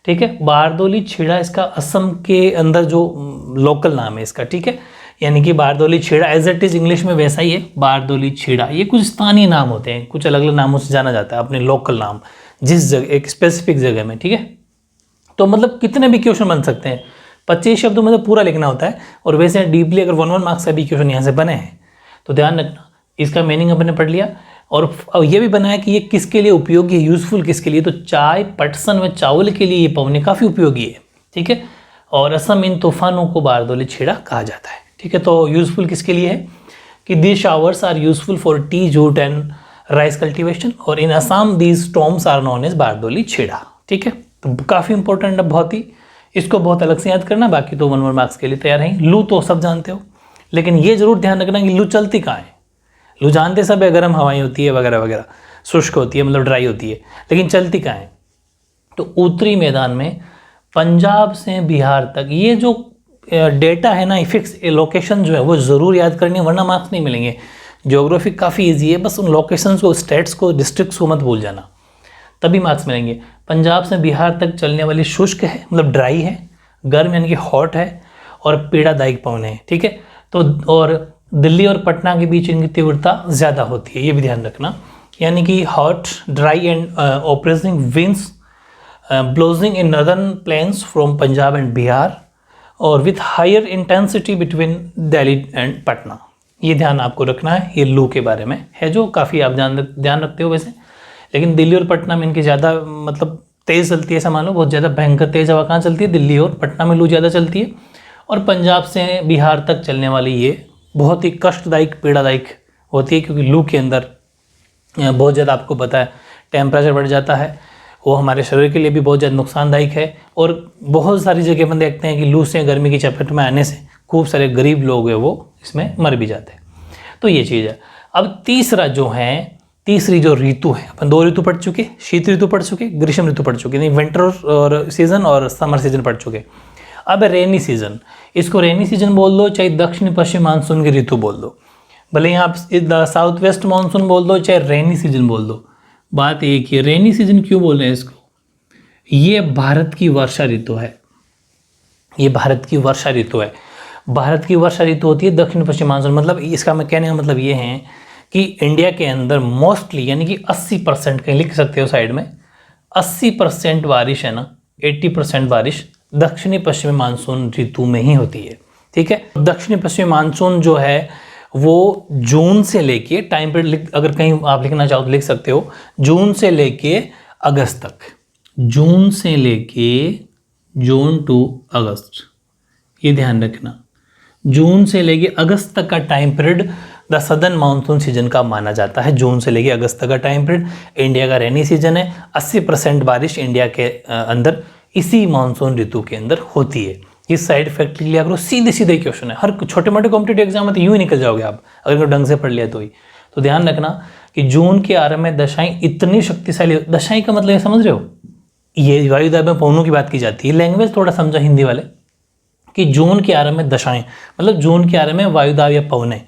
ठीक है, बारदोली छेड़ा इसका असम के अंदर जो लोकल नाम है इसका, ठीक है। यानी कि बारदोली छेड़ा एज इट इज़ इंग्लिश में वैसा ही है, बारदोली छेड़ा। ये कुछ स्थानीय नाम होते हैं, कुछ अलग अलग नामों से जाना जाता है अपने लोकल नाम, जिस जगह, एक स्पेसिफिक जगह में, ठीक है। तो मतलब कितने भी क्वेश्चन बन सकते हैं, 25 शब्दों में तो पूरा लिखना होता है। और वैसे डीपली अगर 1 मार्क्स का भी क्वेश्चन यहाँ से बने हैं तो ध्यान रखना, इसका मीनिंग अपने पढ़ लिया। और ये भी बना है कि ये किसके लिए उपयोगी है, यूजफुल किसके लिए, तो चाय, पटसन व चावल के लिए ये पवने काफ़ी उपयोगी है, ठीक है। और असम इन तूफानों को बारदोली छेड़ा कहा जाता है, ठीक है। तो यूजफुल किसके लिए है कि these showers are useful for tea, jute and rice cultivation, और in Assam these storms are known as Bardoli Chheerha, ठीक है। तो काफ़ी इंपॉर्टेंट है बहुत ही, इसको बहुत अलग से याद करना, बाकी तो 1 मार्क्स के लिए तैयार हैं। लू तो सब जानते हो, लेकिन ये जरूर ध्यान रखना कि लू चलती कहाँ है। लू जानते सब है, गर्म हवाएं होती है वगैरह वगैरह, शुष्क होती है, मतलब ड्राई होती है, लेकिन चलती कहाँ है? तो उत्तरी मैदान में पंजाब से बिहार तक, ये जो डेटा है ना, फिक्स लोकेशन जो है वो ज़रूर याद करनी है, वरना मार्क्स नहीं मिलेंगे। ज्योग्राफी काफ़ी ईजी है, बस उन लोकेशंस को, स्टेट्स को, डिस्ट्रिक्ट्स को मत भूल जाना, तभी मार्क्स मिलेंगे। पंजाब से बिहार तक चलने वाली शुष्क है, मतलब ड्राई है, गर्म यानी कि हॉट है, और पीड़ादायक पवन है, ठीक है। तो और दिल्ली और पटना के बीच इनकी तीव्रता ज़्यादा होती है, ये भी ध्यान रखना। यानी कि hot, dry and oppressing winds blowing in northern plains from Punjab and Bihar, और with higher intensity between Delhi and Patna. ये ध्यान आपको रखना है, ये लू के बारे में है, जो काफ़ी आप ध्यान रखते हो वैसे। लेकिन दिल्ली और पटना में इनकी ज़्यादा मतलब तेज़ चलती है, ऐसा मान लो, बहुत ज़्यादा भयंकर तेज़ हवा कहाँ चलती है? दिल्ली और पटना में लू ज़्यादा चलती है। और पंजाब से बिहार तक चलने वाली ये बहुत ही कष्टदायक, पीड़ादायक होती है, क्योंकि लू के अंदर बहुत ज़्यादा, आपको पता है, टेम्परेचर बढ़ जाता है, वो हमारे शरीर के लिए भी बहुत ज़्यादा नुकसानदायक है। और बहुत सारी जगह हम देखते हैं कि लू से, गर्मी की चपेट में आने से खूब सारे गरीब लोग हैं वो इसमें मर भी जाते हैं। तो ये चीज़ है। अब तीसरी जो ऋतु है, अपन 2 ऋतु पढ़ चुके, शीत ऋतु पढ़ चुके, ग्रीष्म ऋतु पढ़ चुके, नहीं विंटर और सीजन और समर सीजन पढ़ चुके। अब रेनी सीजन, इसको रेनी सीजन बोल दो, चाहे दक्षिण पश्चिम मानसून की ऋतु बोल दो, भले ही आप साउथ वेस्ट मानसून बोल दो, चाहे रेनी सीजन बोल दो, बात एक ही है। रेनी सीजन क्यों बोल रहे हैं इसको? ये भारत की वर्षा ऋतु है, ये भारत की वर्षा ऋतु है। भारत की वर्षा ऋतु होती है दक्षिण पश्चिम मानसून, मतलब इसका मैं कहने का मतलब ये है कि इंडिया के अंदर मोस्टली, यानी कि 80%, कहीं लिख सकते हो साइड में, 80% बारिश है ना, 80% बारिश दक्षिणी पश्चिमी मानसून ऋतु में ही होती है, ठीक है। दक्षिणी पश्चिमी मानसून जो है वो जून से लेके, टाइम पीरियड अगर कहीं आप लिखना चाहो तो लिख सकते हो, जून से लेके अगस्त तक, जून से लेके जून टू अगस्त, ये ध्यान रखना, जून से लेके अगस्त तक का time period the southern monsoon season का माना जाता है। जून से लेके अगस्त तक का टाइम पीरियड इंडिया का रेनी सीजन है। 80% बारिश इंडिया के अंदर इसी मानसून ऋतु के अंदर होती है। इस साइड इफेक्ट लिया करो, सीधे सीधे क्वेश्चन है, हर छोटे मोटे कॉम्पिटेटिव एग्जाम में तो यूँ ही निकल जाओगे आप, अगर ढंग से पढ़ लिया तो ही। तो ध्यान रखना कि जून के आरंभ में दशाएं इतनी शक्तिशाली, दशाएं का मतलब ये समझ रहे हो, ये वायुदाब में पवनों की बात की जाती है। लैंग्वेज थोड़ा समझो हिंदी वाले, कि जून के आरंभ में दशाएं, मतलब जून के आरंभ में वायुदाब या पवनें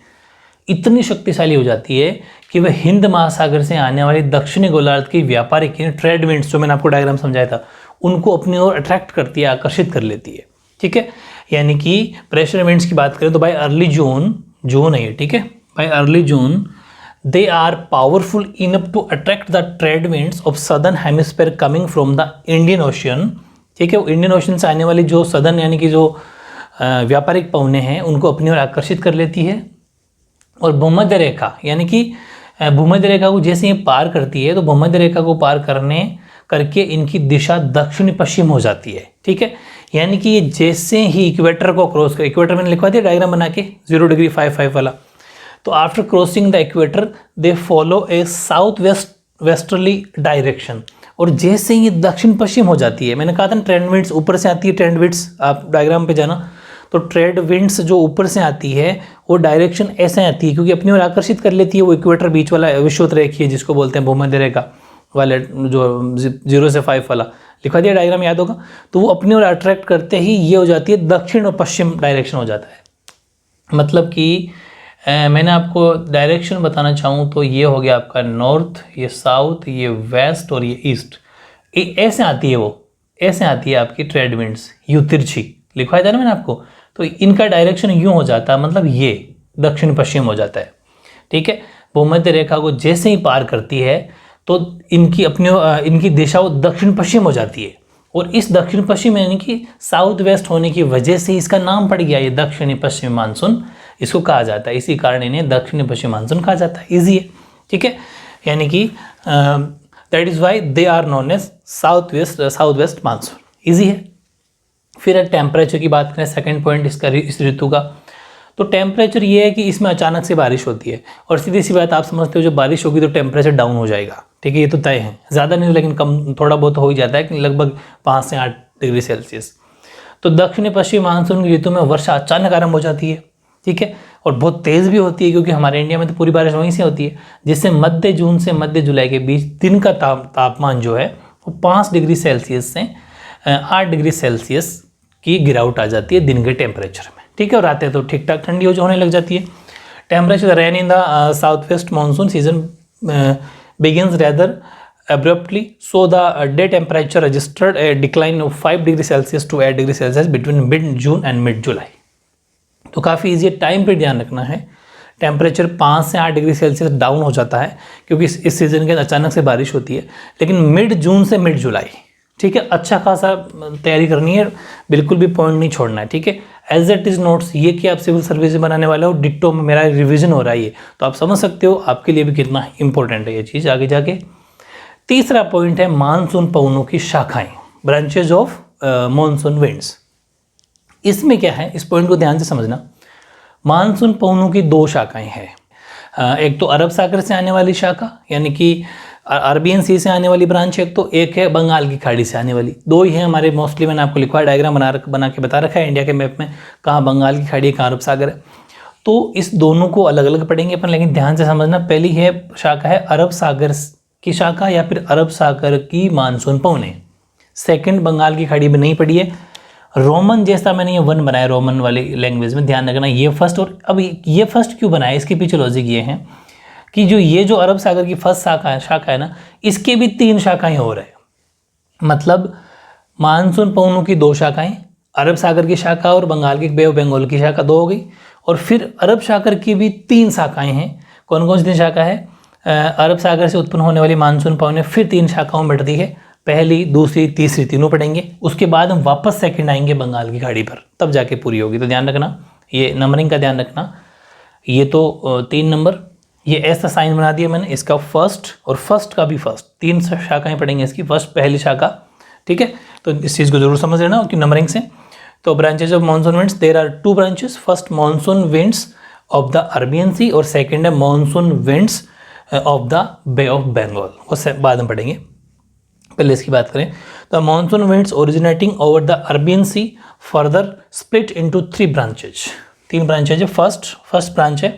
इतनी शक्तिशाली हो जाती है कि वह हिंद महासागर से आने वाली दक्षिणी गोलार्ध की व्यापारिक ट्रेड विंड्स, जो मैंने आपको डायग्राम समझाया था, उनको अपनी ओर अट्रैक्ट करती है, आकर्षित कर लेती है, ठीक है। यानी कि प्रेशर विंड्स की बात करें तो बाय अर्ली जून है ये, ठीक है, by early June they are powerful enough to attract the trade winds of southern hemisphere coming from the Indian ocean, ठीक है। वो इंडियन ओशन से आने वाली जो सदर्न यानी कि जो व्यापारिक पवनें हैं उनको अपनी ओर आकर्षित कर लेती है। और भूमध्य रेखा, यानी कि भूमध्य रेखा को जैसे ये पार करती है, तो भूमध्य रेखा को पार करके इनकी दिशा दक्षिण पश्चिम हो जाती है, ठीक है। यानी कि ये जैसे ही इक्वेटर को क्रॉस कर, इक्वेटर मैंने लिखवा दिया डायग्राम बना के 0 डिग्री 55 वाला, तो after crossing the equator they follow A south westerly direction, और जैसे ही ये दक्षिण पश्चिम हो जाती है, मैंने कहा था ट्रेंड विंड्स ऊपर से आती है, ट्रेंड विंड्स आप डायग्राम पे जाना, तो ट्रेड विंड्स जो ऊपर से आती है वो डायरेक्शन ऐसे आती है क्योंकि अपनी ओर आकर्षित कर लेती है। वो इक्वेटर बीच वाला विषुवत रेखीय जिसको बोलते हैं भूमध्य रेखा वाले, जो 0 से 5 वाला लिखा दिया डायग्राम याद होगा, तो वो अपनी ओर अट्रैक्ट करते ही ये हो जाती है दक्षिण और पश्चिम डायरेक्शन हो जाता है। मतलब कि मैंने आपको डायरेक्शन बताना चाहूँ तो ये हो गया आपका नॉर्थ, ये साउथ, ये वेस्ट और ये ईस्ट, ऐसे आती है वो, ऐसे आती है आपकी ट्रेड विंड्स, यूं तिरछी लिखवाया था ना मैंने आपको। तो इनका डायरेक्शन यूं हो जाता है, मतलब ये दक्षिण पश्चिम हो जाता है। ठीक है, भूमध्य रेखा को जैसे ही पार करती है तो इनकी दिशा वो दक्षिण पश्चिम हो जाती है, और इस दक्षिण पश्चिम यानी कि साउथ वेस्ट होने की वजह से इसका नाम पड़ गया ये दक्षिणी पश्चिम मानसून इसको कहा जाता है। इसी कारण इन्हें दक्षिणी पश्चिम मानसून कहा जाता है। इजी है, ठीक है, यानी कि that is why they are known as south west monsoon. Easy है। फिर टेम्परेचर की बात करें, सेकंड पॉइंट इसका इस ऋतु का, तो टेम्परेचर ये है कि इसमें अचानक से बारिश होती है, और सीधी सी बात आप समझते हो जब बारिश होगी तो टेम्परेचर डाउन हो जाएगा। ठीक है, ये तो तय है, ज़्यादा नहीं लेकिन कम थोड़ा बहुत हो ही जाता है कि लगभग 5 से 8 डिग्री सेल्सियस। तो दक्षिण पश्चिम मानसून की ऋतु में वर्षा अचानक आरंभ हो जाती है। ठीक है, और बहुत तेज़ भी होती है क्योंकि हमारे इंडिया में तो पूरी बारिश वहीं से होती है, जिससे मध्य जून से मध्य जुलाई के बीच दिन का तापमान जो है वो 5 डिग्री सेल्सियस से 8 डिग्री सेल्सियस की गिरावट आ जाती है दिन के टेम्परेचर में। ठीक है, और रातें तो ठीक ठाक ठंडी होने लग जाती है। Temperature rain in the south west monsoon season begins rather abruptly, so the day temperature registered a decline of 5 degree Celsius to 8 degree Celsius between mid June and mid July। तो काफ़ी ईजी है, time पर ध्यान रखना है। Temperature 5 से 8 degree Celsius down हो जाता है क्योंकि इस सीज़न के अचानक से बारिश होती है, लेकिन मिड जून से मिड जुलाई, ठीक है, अच्छा खासा तैयारी करनी है, बिल्कुल भी पॉइंट नहीं छोड़ना है। ठीक है, एज इट इज़ नोट्स, ये कि आप सिविल सर्विस बनाने वाले हो, डिट्टो में मेरा रिवीजन हो रहा है ये, तो आप समझ सकते हो आपके लिए भी कितना इंपॉर्टेंट है ये चीज़ आगे जाके। तीसरा पॉइंट है मानसून पवनों की शाखाएं, ब्रांचेज ऑफ मानसून विंड्स। इसमें क्या है, इस पॉइंट को ध्यान से समझना। मानसून पवनों की 2 शाखाएं हैं, एक तो अरब सागर से आने वाली शाखा यानी कि अरबियन सी से आने वाली ब्रांच, एक है बंगाल की खाड़ी से आने वाली। 2 ही है हमारे, मोस्टली मैंने आपको लिखवा डायग्राम बना के बता रखा है इंडिया के मैप में, कहाँ बंगाल की खाड़ी है कहाँ अरब सागर है। तो इस दोनों को अलग अलग पढ़ेंगे अपन, लेकिन ध्यान से समझना। पहली है शाखा है अरब सागर की शाखा या फिर अरब सागर की मानसून पवनें। सेकंड बंगाल की खाड़ी में नहीं पड़ी है, रोमन जैसा मैंने ये 1 बनाया रोमन वाली लैंग्वेज में, ध्यान रखना ये फर्स्ट। और अब ये फर्स्ट क्यों बनाया, इसके पीछे लॉजिक ये है कि ये जो अरब सागर की फर्स्ट शाखा है ना, इसके भी 3 शाखाएं हो रहे हैं। मतलब मानसून पवनों की 2 शाखाएं, अरब सागर की शाखा और बंगाल की बे ऑफ बंगाल की शाखा 2 हो गई, और फिर अरब सागर की भी 3 शाखाएं हैं। कौन कौन सी 3 शाखा है? अरब सागर से उत्पन्न होने वाली मानसून पवनें फिर 3 शाखाओं में बढ़ती है, पहली, दूसरी, तीसरी, तीनों पढ़ेंगे। उसके बाद हम वापस सेकंड आएंगे बंगाल की खाड़ी पर, तब जाके पूरी होगी। तो ध्यान रखना, ये नंबरिंग का ध्यान रखना। ये तो 3 नंबर, ये ऐसा साइन बना दिया मैंने, इसका फर्स्ट और फर्स्ट का भी फर्स्ट, 3 शाखाएं पढ़ेंगे इसकी, फर्स्ट पहली शाखा। ठीक है, तो इस चीज़ को जरूर समझ लेना कि नंबरिंग से। तो branches of monsoon winds, there are 2 branches, first monsoon winds of the Arabian sea और सेकेंड है monsoon winds of the bay of Bengal, वो बाद में पढ़ेंगे। पहले इसकी बात करें तो monsoon winds originating over the Arabian sea further split into 3 branches, 3 branches है। फर्स्ट ब्रांच है,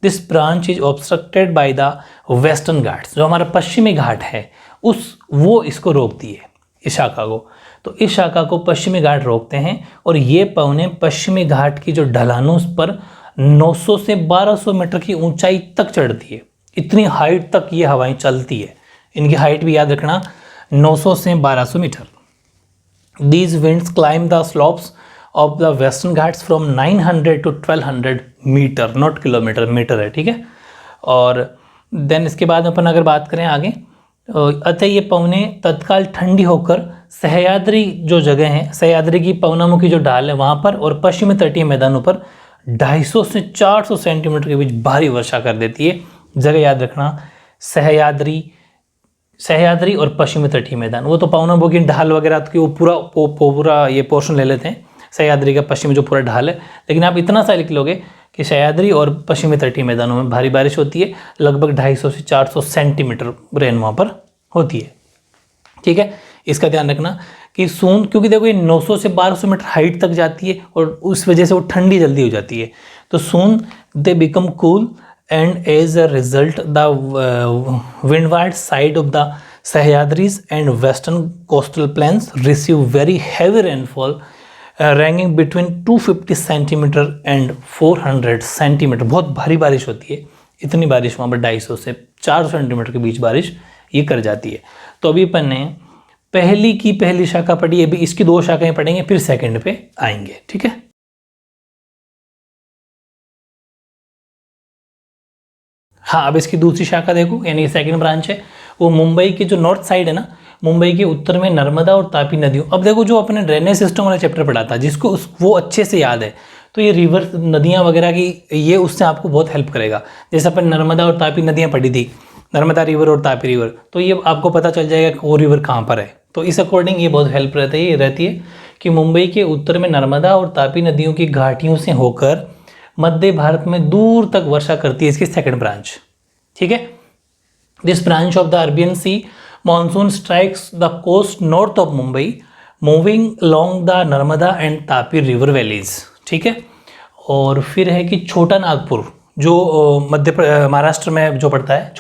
this branch is obstructed by the western Ghats, जो हमारा पश्चिमी घाट है वो इसको रोकती है, इस शाखा को। तो इस शाखा को पश्चिमी घाट रोकते हैं, और ये पवनें पश्चिमी घाट की जो ढलानों पर 900 से 1200 मीटर की ऊंचाई तक चढ़ती है। इतनी हाइट तक ये हवाएं चलती है, इनकी हाइट भी याद रखना 900 से 1200 metre. These winds climb the slopes of the western Ghats from 900 to 1200 metre, not kilometre, metre है। ठीक है, और देन इसके बाद अपन अगर बात करें आगे, अतः ये पवनें तत्काल ठंडी होकर सह्याद्री जो जगह है, सह्याद्री की पवनामुखी जो ढाल है वहाँ पर और पश्चिमी तटीय मैदानों पर 250 से 400 सेंटीमीटर के बीच भारी वर्षा कर देती है। जगह याद रखना, सह्याद्री और पश्चिमी तटीय मैदान। वो तो पवनामुखी ढाल वगैरह की वो पूरा ये पोर्शन ले लेते हैं, सह्याद्री का पश्चिमी जो पूरा ढाल है, लेकिन आप इतना सा लिख लोगे कि सह्याद्री और पश्चिमी तटीय मैदानों में भारी बारिश होती है, लगभग 250 से 400 सेंटीमीटर रेन वहाँ पर होती है। ठीक है, इसका ध्यान रखना कि सोन, क्योंकि देखो ये 900 से 1200 मीटर हाइट तक जाती है और उस वजह से वो ठंडी जल्दी हो जाती है, तो soon they become cool and as a result the windward side of the Sahyadris and western coastal plains receive very heavy rainfall ranking between 250 centimetre and 400 centimetre. बहुत भारी बारिश होती है, इतनी बारिश वहाँ पर 250 से 400 सेंटीमीटर के बीच बारिश ये कर जाती है। तो अभी अपन ने पहली की पहली शाखा पढ़ी, अभी इसकी 2 शाखाएं पढ़ेंगे, फिर सेकंड पे आएंगे, ठीक है। हाँ, अब इसकी दूसरी शाखा देखो, यानी सेकंड ब्रांच है, वो मुंबई की जो नॉर्थ साइड है ना, मुंबई के उत्तर में नर्मदा और तापी नदियों। अब देखो जो अपने ड्रेनेज सिस्टम वाला चैप्टर पढ़ा था, जिसको वो अच्छे से याद है, तो ये रिवर नदियाँ वगैरह की ये उससे आपको बहुत हेल्प करेगा। जैसे अपन नर्मदा और तापी नदियाँ पढ़ी थी, नर्मदा रिवर और तापी रिवर, तो ये आपको पता चल जाएगा कि वो रिवर कहाँ पर है। तो इस अकॉर्डिंग ये बहुत हेल्प रहती है कि मुंबई के उत्तर में नर्मदा और तापी नदियों की घाटियों से होकर मध्य भारत में दूर तक वर्षा करती है इसकी सेकंड ब्रांच, ठीक है। This branch of the Arabian sea monsoon strikes the coast north of Mumbai moving along the Narmada and Tapi river valleys, ठीक है। और फिर है कि छोटा नागपुर, जो महाराष्ट्र में जो पड़ता है,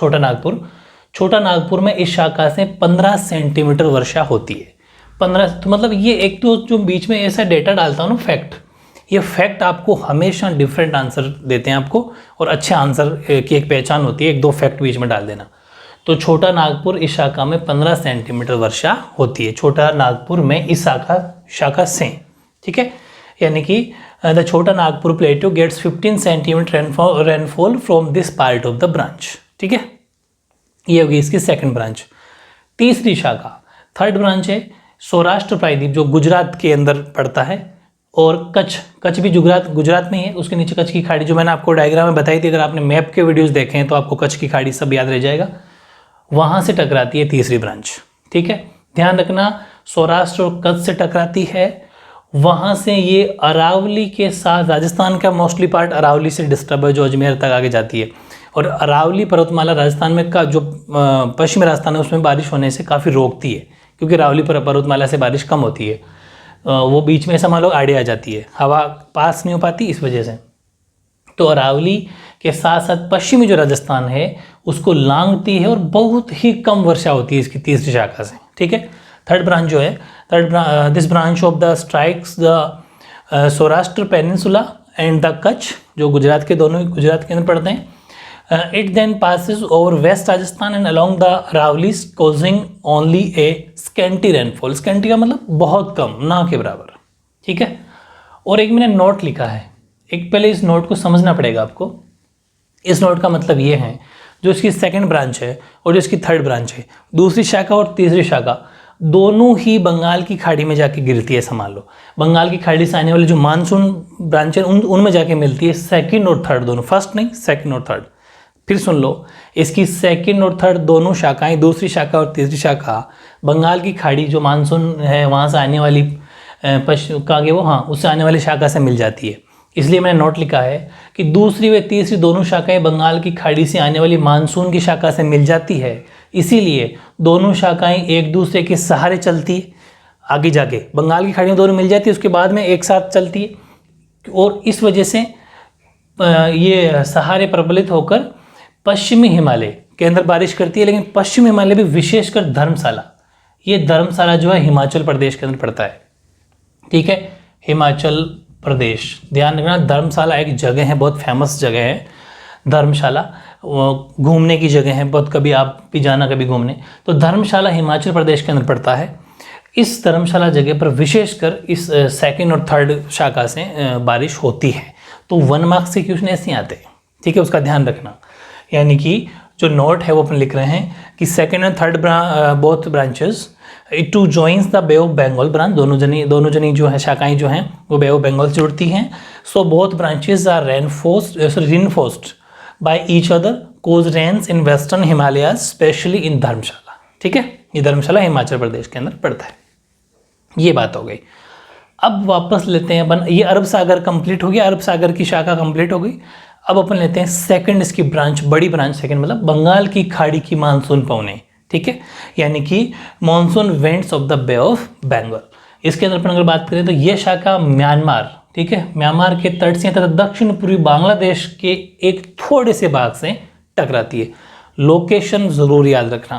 छोटा नागपुर में इस शाखा से 15 सेंटीमीटर वर्षा होती है। 15, तो मतलब ये एक तो जो बीच में ऐसा डेटा डालता हूँ ना फैक्ट, ये फैक्ट आपको हमेशा डिफरेंट आंसर देते हैं आपको, और अच्छे आंसर की एक पहचान होती है, 1-2 फैक्ट बीच में डाल देना। तो छोटा नागपुर इस शाखा में 15 सेंटीमीटर वर्षा होती है, छोटा नागपुर में इस शाखा से, ठीक है। यानी कि the Chota Nagpur plateau gets 15 centimetre rainfall from this part of the branch, ठीक है। ये होगी इसकी सेकंड ब्रांच। तीसरी शाखा, थर्ड ब्रांच है सौराष्ट्र प्रायद्वीप, जो गुजरात के अंदर पड़ता है, और कच्छ भी गुजरात में ही है। उसके नीचे कच्छ की खाड़ी, जो मैंने आपको डायग्राम में बताई थी, अगर आपने मैप के वीडियोस देखे हैं तो आपको कच्छ की खाड़ी सब याद रह जाएगा। वहाँ से टकराती है तीसरी ब्रांच, ठीक है। ध्यान रखना, सौराष्ट्र और कच्छ से टकराती है, वहाँ से ये अरावली के साथ, राजस्थान का मोस्टली पार्ट अरावली से डिस्टर्ब है, जो अजमेर तक आगे जाती है, और अरावली पर्वतमाला राजस्थान में का जो पश्चिमी राजस्थान है उसमें बारिश होने से काफ़ी रोकती है, क्योंकि अरावली पर्वतमाला से बारिश कम होती है। वो बीच में ऐसा मान लो आड़े आ जाती है, हवा पास नहीं हो पाती इस वजह से। तो अरावली के साथ साथ पश्चिमी जो राजस्थान है उसको लांघती है, और बहुत ही कम वर्षा होती है इसकी तीसरी शाखा से, ठीक है। थर्ड ब्रांच जो है, this branch of the strikes the Saurashtra peninsula and the Kutch, जो गुजरात के अंदर पड़ते हैं। It then passes over west Rajasthan and along the Aravallis causing only a scanty rainfall. Scanty का मतलब बहुत कम, ना के बराबर, ठीक है। और एक मैंने नोट लिखा है, एक पहले इस नोट को समझना पड़ेगा आपको। इस नोट का मतलब ये है, जो इसकी सेकंड ब्रांच है और जो इसकी थर्ड ब्रांच है, दूसरी शाखा और तीसरी शाखा दोनों ही बंगाल की खाड़ी में जाके गिरती है। संभाल लो, बंगाल की खाड़ी से आने वाली जो मानसून ब्रांच है उनमें जाके मिलती है, सेकंड और थर्ड दोनों, फर्स्ट नहीं, सेकंड और थर्ड। फिर सुन लो, इसकी सेकंड और थर्ड दोनों शाखाएं, दूसरी शाखा और तीसरी शाखा, बंगाल की खाड़ी जो मानसून है वहाँ से आने वाली उससे आने वाली शाखा से मिल जाती है। इसलिए मैंने नोट लिखा है कि दूसरी व तीसरी दोनों शाखाएं बंगाल की खाड़ी से आने वाली मानसून की शाखा से मिल जाती है, इसीलिए दोनों शाखाएं एक दूसरे के सहारे चलती है। आगे जाके बंगाल की खाड़ी में दोनों मिल जाती है, उसके बाद में एक साथ चलती है, और इस वजह से ये सहारे प्रबलित होकर पश्चिमी हिमालय के अंदर बारिश करती है। लेकिन पश्चिमी हिमालय भी विशेषकर धर्मशाला, ये धर्मशाला जो है हिमाचल प्रदेश के अंदर पड़ता है, ठीक है, हिमाचल प्रदेश। ध्यान रखना, धर्मशाला एक जगह है, बहुत फेमस जगह है धर्मशाला, घूमने की जगह है बहुत, कभी आप भी जाना कभी घूमने। तो धर्मशाला हिमाचल प्रदेश के अंदर पड़ता है। इस धर्मशाला जगह पर विशेषकर इस सेकंड और थर्ड शाखा से बारिश होती है। तो 1 मार्क्स के क्वेश्चन ऐसे आते हैं, ठीक है, उसका ध्यान रखना। यानी कि जो नोट है वो अपन लिख रहे हैं कि second and third both branches it too joins the bay of Bengal branch, दोनों जनी जो है शाखाएं जो हैं वो बे ऑफ बंगाल से जुड़ती हैं। So both branches are reinforced by each other, cause rains in western Himalayas specially in Dharamshala, ठीक है। ये धर्मशाला हिमाचल प्रदेश के अंदर पड़ता है। ये बात हो गई। अब वापस लेते हैं अपन, ये अरब सागर कंप्लीट हो गया, अरब सागर की शाखा कंप्लीट हो गई। अब अपन लेते हैं सेकंड इसकी ब्रांच, बड़ी ब्रांच सेकंड, मतलब बंगाल की खाड़ी की मानसून पवने, ठीक है, यानी कि monsoon winds of the bay of Bengal. इसके अंदर अपन अगर बात करें तो ये शाखा म्यांमार, ठीक है, म्यांमार के तट से तथा दक्षिण पूर्वी बांग्लादेश के एक थोड़े से भाग से टकराती है। लोकेशन जरूर याद रखना,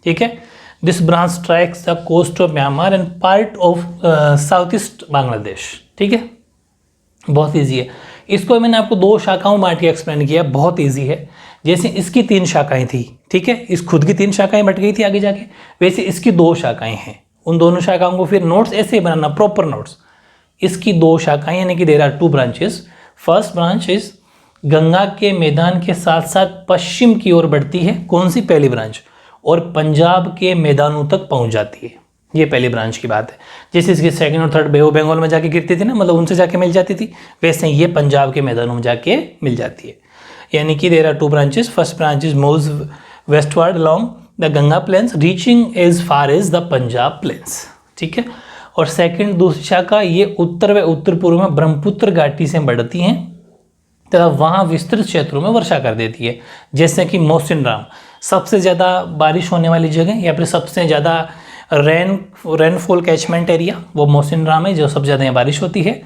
ठीक है। This branch strikes the coast of Myanmar and part of south east Bangladesh, ठीक है, बहुत ईजी है। इसको मैंने आपको 2 शाखाओं बांट के एक्सप्लेन किया, बहुत ईजी है। जैसे इसकी 3 शाखाएं थी, ठीक है, इस खुद की 3 शाखाएं बट गई थी आगे जाके, वैसे इसकी 2 शाखाएं हैं। उन दोनों शाखाओं को फिर नोट्स ऐसे ही बनाना, प्रॉपर नोट्स। इसकी 2 शाखाएं यानी कि there are 2 branches. First branch is Ganga के मैदान के साथ साथ पश्चिम की ओर बढ़ती है, कौन सी? पहली ब्रांच, और पंजाब के मैदानों तक पहुंच जाती है, ये पहली ब्रांच की बात है। जैसे इसकी सेकंड और थर्ड बे ऑफ बंगाल में जाके गिरती थी ना, मतलब उनसे जाके मिल जाती थी, वैसे ही ये पंजाब के मैदानों में जाके मिल जाती है। यानी कि there are 2 branches. First branch is moves westward along the Ganga plains reaching as far as the Punjab plains, ठीक है। और सेकंड दूसरी शाखा ये उत्तर व उत्तर पूर्व में ब्रह्मपुत्र घाटी से बढ़ती हैं तथा वहाँ विस्तृत क्षेत्रों में वर्षा कर देती है। जैसे कि मौसिनराम, सबसे ज़्यादा बारिश होने वाली जगह या फिर सबसे ज़्यादा रेनफॉल कैचमेंट एरिया वो मौसिनराम है, जो सबसे ज़्यादा यहाँ बारिश होती है।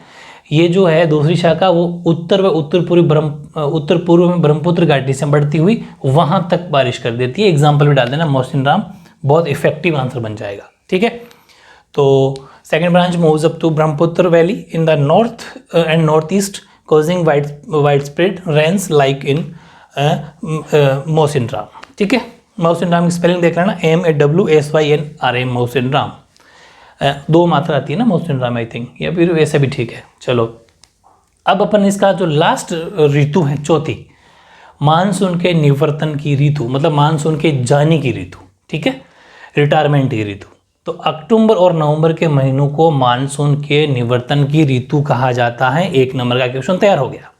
ये जो है दूसरी शाखा वो उत्तर व उत्तर पूर्व में ब्रह्मपुत्र घाटी से बढ़ती हुई वहाँ तक बारिश कर देती है। एग्जाम्पल भी डाल देना मौसिनराम, बहुत इफेक्टिव आंसर बन जाएगा, ठीक है। तो second branch moves up to Brahmaputra valley in the north and north east causing widespread rains like in Mawsynram, ठीक है। मौसिनराम की स्पेलिंग देख लेना, MAWSYNRAM, मौसिनराम। 2 मात्रा आती है ना मौसिनराम, आई थिंक, या फिर वैसे भी ठीक है। चलो अब अपन इसका जो लास्ट ऋतु है, चौथी, मानसून के निवर्तन की ऋतु, मतलब मानसून के जाने की ऋतु, ठीक है, रिटायरमेंट की ऋतु। तो अक्टूबर और नवंबर के महीनों को मानसून के निवर्तन की ऋतु कहा जाता है। 1 नंबर का क्वेश्चन तैयार हो गया।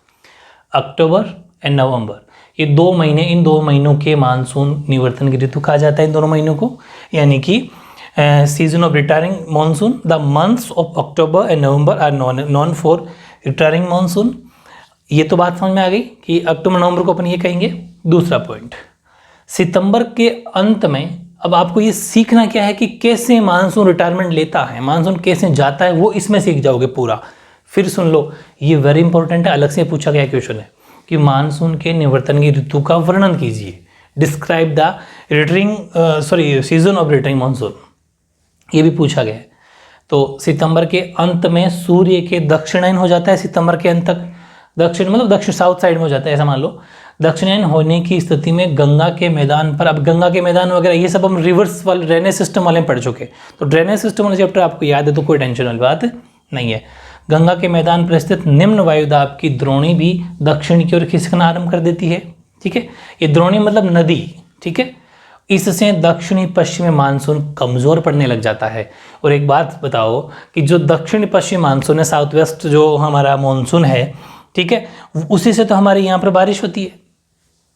अक्टूबर एंड नवंबर, ये 2 महीने, इन 2 महीनों के मानसून निवर्तन की ऋतु कहा जाता है, इन दोनों महीनों को। यानी कि season of retiring monsoon, the months of October and November are known for retiring monsoon. ये तो बात समझ में आ गई कि अक्टूबर नवंबर को अपन ये कहेंगे। दूसरा पॉइंट, सितंबर के अंत में, अब आपको ये सीखना क्या है कि कैसे मानसून रिटायरमेंट लेता है, मानसून कैसे जाता है, वो इसमें सीख जाओगे पूरा। फिर सुन लो, ये वेरी इंपॉर्टेंट है, अलग से पूछा गया क्वेश्चन है कि मानसून के निवर्तन की ऋतु का वर्णन कीजिए। Describe the season of returning monsoon, ये भी पूछा गया है। तो सितंबर के अंत में सूर्य के दक्षिणायन हो जाता है, सितंबर के अंत तक दक्षिण मतलब दक्षिण साउथ साइड में हो जाता है, ऐसा मान लो। दक्षिणायन होने की स्थिति में गंगा के मैदान पर, अब गंगा के मैदान वगैरह ये सब हम रिवर्स वाले ड्रेनेज सिस्टम वाले पढ़ चुके, तो ड्रेनेज सिस्टम वाले चैप्टर आपको याद है तो कोई टेंशन वाली बात नहीं है। गंगा के मैदान पर स्थित निम्न वायुदाब की द्रोणी भी दक्षिण की ओर खिसकना आरंभ कर देती है, ठीक है। ये द्रोणी मतलब नदी, ठीक है। इससे दक्षिणी पश्चिमी मानसून कमज़ोर पड़ने लग जाता है। और एक बात बताओ कि जो दक्षिणी पश्चिमी मानसून है, साउथ वेस्ट जो हमारा मानसून है, ठीक है, उसी से तो हमारे यहाँ पर बारिश होती है,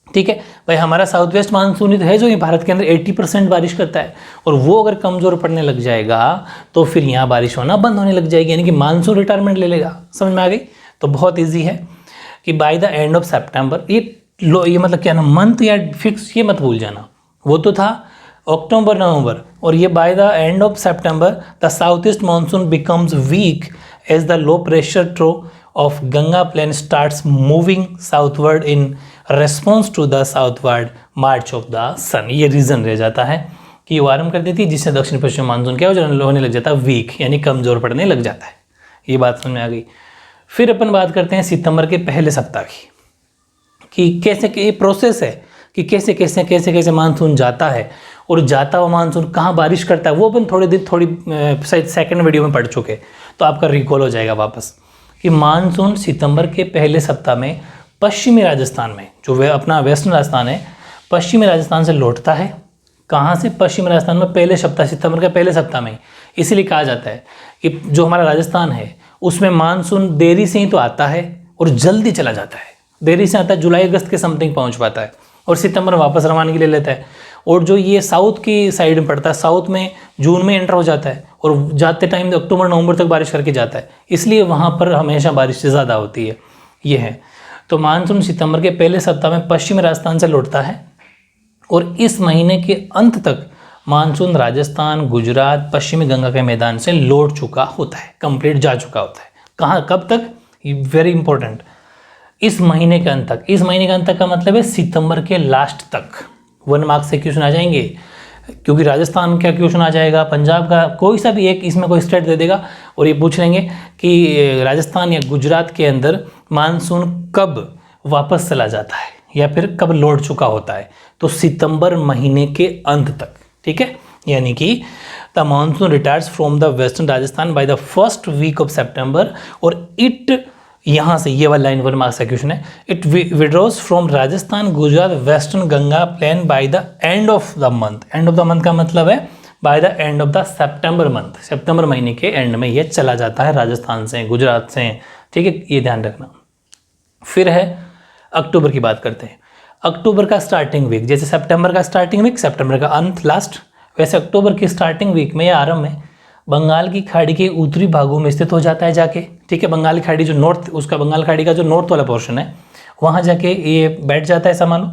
ठीक है भाई। हमारा साउथ वेस्ट मानसून ही तो है जो ये भारत के अंदर 80% बारिश करता है, और वो अगर कमज़ोर पड़ने लग जाएगा तो फिर यहाँ बारिश होना बंद होने लग जाएगी, यानी कि मानसून रिटायरमेंट ले लेगा। समझ में आ गई? तो बहुत ईजी है कि by the end of September, ये मतलब क्या ना, मंथ या फिक्स ये मत भूल जाना, वो तो था अक्टूबर नवंबर, और ये by the end of September the south east monsoon becomes weak as the low pressure trough of Ganga plain starts moving southward in response to the southward march of the sun। ये reason रह जाता है कि वो आरंभ कर देती है, जिससे दक्षिण पश्चिम मानसून क्या होने लग जाता है, वीक, यानी कमज़ोर पड़ने लग जाता है। ये बात समझ में आ गई। फिर अपन बात करते हैं सितंबर के पहले सप्ताह की, कि कैसे ये प्रोसेस है कि कैसे कैसे कैसे कैसे मानसून जाता है, और जाता हुआ मानसून कहाँ बारिश करता है, वो अपन थोड़ी शायद सेकेंड वीडियो में पढ़ चुके, तो आपका रिकॉल हो जाएगा वापस कि मानसून सितंबर के पहले सप्ताह में पश्चिमी राजस्थान में, जो वे अपना वेस्टर्न राजस्थान है, पश्चिमी राजस्थान से लौटता है। कहाँ से? पश्चिमी राजस्थान में पहले सप्ताह, सितंबर के पहले सप्ताह में। इसीलिए कहा जाता है कि जो हमारा राजस्थान है उसमें मानसून देरी से ही तो आता है और जल्दी चला जाता है। देरी से आता है, जुलाई अगस्त के समथिंग पहुँच पाता है, और सितंबर वापस रवानगी ले लेता है। और जो ये साउथ की साइड में पड़ता है, साउथ में जून में एंटर हो जाता है, और जाते टाइम अक्टूबर नवंबर तक बारिश करके जाता है, इसलिए वहाँ पर हमेशा बारिश ज़्यादा होती है। ये है, तो मानसून सितंबर के पहले सप्ताह में पश्चिमी राजस्थान से लौटता है, और इस महीने के अंत तक मानसून राजस्थान, गुजरात, पश्चिमी गंगा के मैदान से लौट चुका होता है, कंप्लीट जा चुका होता है। कहाँ, कब तक, वेरी इंपॉर्टेंट, इस महीने के अंत तक। इस महीने के अंत तक का मतलब है सितंबर के लास्ट तक। 1 मार्क्स से क्वेश्चन आ जाएंगे, क्योंकि राजस्थान का क्वेश्चन आ जाएगा, पंजाब का, कोई सा भी एक इसमें कोई स्टेट दे देगा और ये पूछ लेंगे कि राजस्थान या गुजरात के अंदर मानसून कब वापस चला जाता है या फिर कब लौट चुका होता है, तो सितंबर महीने के अंत तक, ठीक है। यानी कि the monsoon retires from the western Rajasthan by the first week of September, और इट, यहाँ से ये वाला लाइन 1 मार्क्स का क्वेश्चन है, it withdraws from Rajasthan, Gujarat, western Ganga plain by the end of the month. End of the month का मतलब है by the end of the September month, सितंबर महीने के एंड में ये चला जाता है राजस्थान से, गुजरात से, ठीक है, ये ध्यान रखना। फिर है अक्टूबर की बात करते हैं। अक्टूबर का स्टार्टिंग वीक, जैसे सितंबर का स्टार्टिंग वीक, सितंबर का अंत, लास्ट, वैसे अक्टूबर की स्टार्टिंग वीक में या आरंभ में बंगाल की खाड़ी के उत्तरी भागों में स्थित हो जाता है जाके, ठीक है। बंगाल की खाड़ी जो नॉर्थ, उसका बंगाल खाड़ी का जो नॉर्थ वाला पोर्शन है वहाँ जाके ये बैठ जाता है, ऐसा मानो।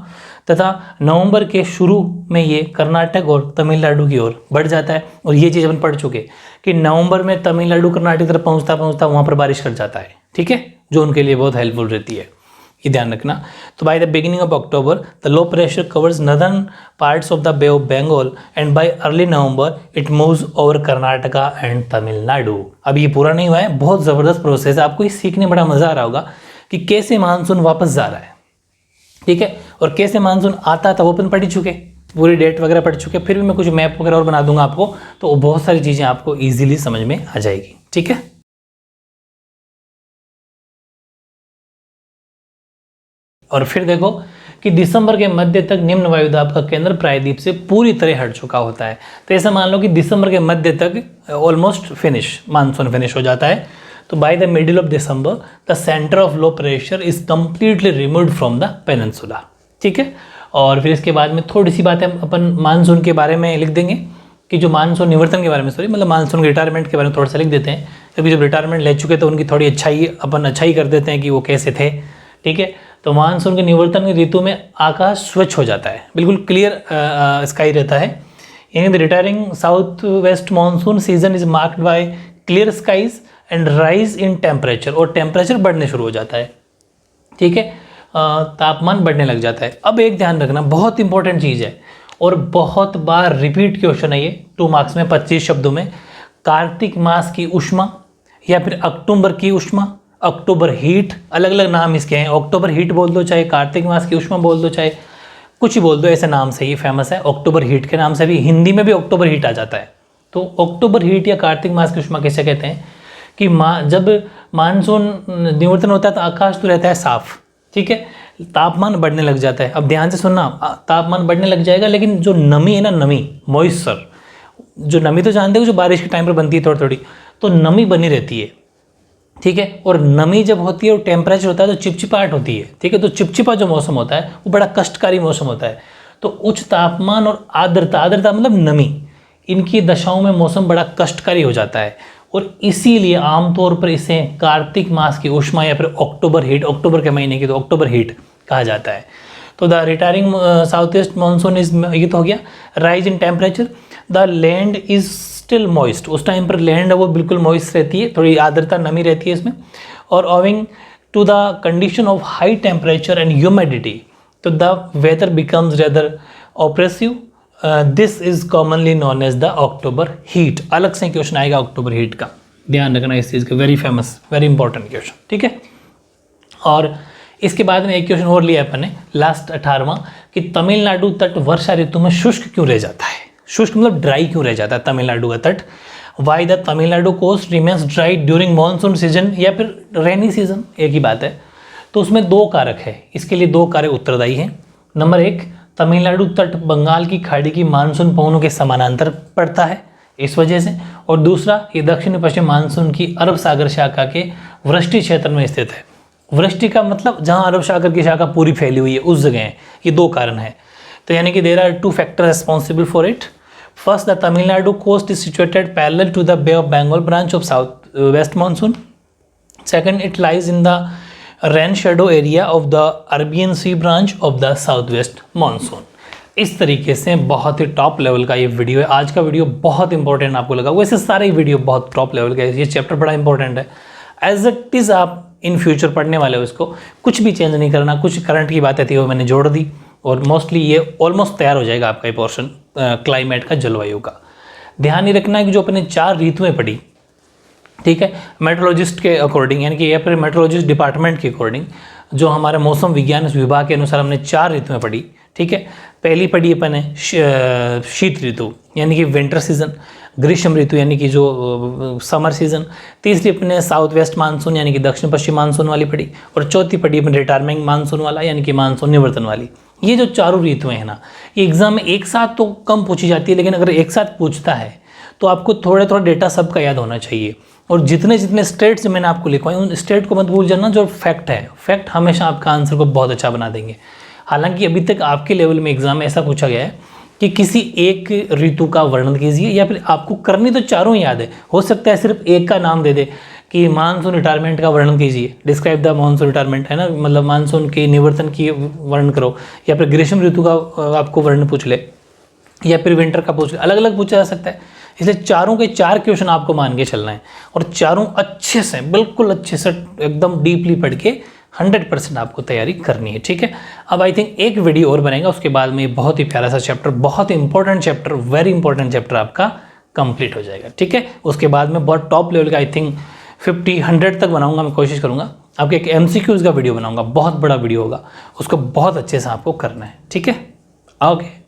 तथा नवंबर के शुरू में ये कर्नाटक और तमिलनाडु की ओर बढ़ जाता है। और ये चीज़ अपन पढ़ चुके कि नवंबर में तमिलनाडु कर्नाटक तरफ पहुँचता पहुँचता वहाँ पर बारिश कर जाता है, ठीक है, जो उनके लिए बहुत हेल्पफुल रहती है, ये ध्यान रखना। तो by the beginning of October the low pressure covers northern parts of the bay of Bengal and by early November it moves over Karnataka and Tamil Nadu. अब ये पूरा नहीं हुआ है, बहुत ज़बरदस्त प्रोसेस है, आपको ये सीखने बड़ा मज़ा आ रहा होगा कि कैसे मानसून वापस जा रहा है, ठीक है, और कैसे मानसून आता था वो अपन पढ़ चुके, पूरी डेट वगैरह पढ़ चुके। फिर भी मैं कुछ मैप वगैरह और बना दूंगा आपको, तो बहुत सारी चीज़ें आपको ईजिली समझ में आ जाएगी, ठीक है। और फिर देखो कि दिसंबर के मध्य तक निम्न वायुदाब का केंद्र प्रायद्वीप से पूरी तरह हट चुका होता है। तो ऐसा मान लो कि दिसंबर के मध्य तक ऑलमोस्ट फिनिश, मानसून फिनिश हो जाता है। तो by the middle of December the centre of low pressure is completely removed from the peninsula, ठीक है। और फिर इसके बाद में थोड़ी सी बातें अपन मानसून के बारे में लिख देंगे कि जो मानसून निवर्तन के बारे में, सॉरी, मतलब मानसून के रिटायरमेंट के बारे में थोड़ा सा लिख देते हैं, क्योंकि जब रिटायरमेंट ले चुके तो उनकी थोड़ी अच्छाई कर देते हैं कि वो कैसे थे, ठीक है। तो मानसून के निवर्तन की ऋतु में आकाश स्वच्छ हो जाता है, बिल्कुल क्लियर स्काई रहता है। यानी the retiring south west monsoon season is marked by clear skies and rise in temperature, और टेम्परेचर बढ़ने शुरू हो जाता है, ठीक है, तापमान बढ़ने लग जाता है। अब एक ध्यान रखना, बहुत इंपॉर्टेंट चीज़ है और बहुत बार रिपीट क्वेश्चन है ये, 2 मार्क्स में 25 शब्दों में। कार्तिक मास की उष्मा या फिर अक्टूबर की उष्मा, अक्टूबर हीट, अलग अलग नाम इसके हैं, अक्टूबर हीट बोल दो, चाहे कार्तिक मास की उष्मा बोल दो, चाहे कुछ ही बोल दो, ऐसे नाम से ये फेमस है। अक्टूबर हीट के नाम से भी हिंदी में भी अक्टूबर हीट आ जाता है। तो अक्टूबर हीट या कार्तिक मास की उष्मा कैसे कहते हैं कि जब मानसून निवर्तन होता है तो आकाश तो रहता है साफ, ठीक है, तापमान बढ़ने लग जाता है। अब ध्यान से सुनना, तापमान बढ़ने लग जाएगा, लेकिन जो नमी है ना, नमी, मॉइस्चर, जो नमी तो जानते हो जो बारिश के टाइम पर बनती है थोड़ी थोड़ी, तो नमी बनी रहती है, ठीक है। और नमी जब होती है और टेम्परेचर होता है तो चिपचिपाहट होती है, ठीक है। तो चिपचिपा जो मौसम होता है वो बड़ा कष्टकारी मौसम होता है। तो उच्च तापमान और आर्द्रता, आर्द्रता मतलब नमी, इनकी दशाओं में मौसम बड़ा कष्टकारी हो जाता है, और इसीलिए आमतौर पर इसे कार्तिक मास की उष्मा या फिर अक्टूबर हीट, अक्टूबर के महीने की तो अक्टूबर हीट कहा जाता है। तो the retiring south east monsoon is, ये तो हो गया। Rise in temperature, the land is still moist, उस टाइम पर लैंड है वो बिल्कुल मॉइस्ट रहती है, थोड़ी आर्द्रता नमी रहती है इसमें। और owing to the condition of high temperature and humidity, तो the weather becomes rather oppressive, this is commonly known as the October heat. अलग से क्वेश्चन आएगा अक्टूबर हीट का, ध्यान रखना इस चीज़ का, very famous, very important question, ठीक है। और इसके बाद में एक क्वेश्चन और लिया अपन ने, लास्ट 18वां, कि तमिलनाडु तट वर्षा ऋतु में शुष्क क्यों रह जाता है। शुष्क मतलब ड्राई क्यों रह जाता है तमिलनाडु का तट। Why the Tamil Nadu coast remains dry during monsoon season या फिर रेनी सीजन, एक ही बात है। तो उसमें 2 कारक है, इसके लिए 2 कारक उत्तरदायी हैं। नंबर 1, तमिलनाडु तट बंगाल की खाड़ी की मानसून पवनों के समानांतर पड़ता है इस वजह से, और दूसरा, ये दक्षिण पश्चिम मानसून की अरब सागर शाखा के वृष्टि क्षेत्र में स्थित है। वृष्टि का मतलब जहाँ अरब सागर की शाखा पूरी फैली हुई है उस जगह है। ये 2 कारण है। तो यानी कि there are 2 factors responsible for it. First, the Tamil Nadu coast is situated parallel to the bay of Bengal branch of south west monsoon. Second, it lies in the rain shadow area of the Arabian sea branch of the south west monsoon. इस तरीके से बहुत ही top level का ये video है। आज का video बहुत इंपॉर्टेंट आपको लगा, वैसे सारे वीडियो बहुत टॉप लेवल का है, ये चैप्टर बड़ा इंपॉर्टेंट है। एज इट इज़ आप इन फ्यूचर पढ़ने वाले हो, इसको कुछ भी चेंज नहीं करना, कुछ करंट की बातें थी वो मैंने जोड़ दी और मोस्टली ये ऑलमोस्ट तैयार हो जाएगा आपका ये पोर्शन क्लाइमेट का, जलवायु का। ध्यान ही रखना है कि जो अपने 4 ऋतुएं पढ़ी, ठीक है, मेट्रोलॉजिस्ट के अकॉर्डिंग, यानी कि या फिर मेट्रोलॉजिस्ट डिपार्टमेंट के अकॉर्डिंग, जो हमारे मौसम विज्ञान विभाग के अनुसार हमने 4 ऋतुएं पढ़ी, ठीक है। पहली पढ़ी अपन ने शीत ऋतु यानी कि विंटर सीजन, ग्रीष्म ऋतु यानी कि जो समर सीजन, तीसरी अपने साउथ वेस्ट मानसून यानी कि दक्षिण पश्चिम मानसून वाली पढ़ी, और चौथी पढ़ी अपने रिटायरमेंट मानसून वाला यानी कि मानसून निवर्तन वाली। ये जो चारों ऋतुएं हैं ना, ये एग्जाम में एक साथ तो कम पूछी जाती है, लेकिन अगर एक साथ पूछता है तो आपको थोड़ा थोड़ा डेटा सबका याद होना चाहिए। और जितने जितने स्टेट्स मैंने आपको लिखवाए उन स्टेट को मत भूल जाना, जो फैक्ट है, फैक्ट हमेशा आपका आंसर को बहुत अच्छा बना देंगे। हालांकि अभी तक आपके लेवल में एग्जाम में ऐसा पूछा गया है कि किसी एक ऋतु का वर्णन कीजिए, या फिर आपको करनी तो चारों ही याद है, हो सकता है सिर्फ एक का नाम दे दे कि मानसून रिटायरमेंट का वर्णन कीजिए, डिस्क्राइब द मानसून रिटायरमेंट, है ना, मतलब मानसून के निवर्तन की वर्णन करो, या फिर ग्रीष्म ऋतु का आपको वर्णन पूछ ले, या फिर विंटर का पूछ ले, अलग अलग पूछा जा सकता है। इसलिए चारों के 4 क्वेश्चन आपको मान के चलना है और चारों अच्छे से, बिल्कुल अच्छे से, एकदम डीपली पढ़ के 100% आपको तैयारी करनी है, ठीक है। अब आई थिंक एक वीडियो और बनेगा, उसके बाद में बहुत ही प्यारा सा चैप्टर, बहुत important chapter, very important chapter आपका कंप्लीट हो जाएगा, ठीक है। उसके बाद में बहुत टॉप लेवल का, आई थिंक 50-100 तक बनाऊंगा, मैं कोशिश करूंगा। आपके एक MCQs का वीडियो बनाऊंगा, बहुत बड़ा वीडियो होगा, उसको बहुत अच्छे से आपको करना है, ठीक है। ओके।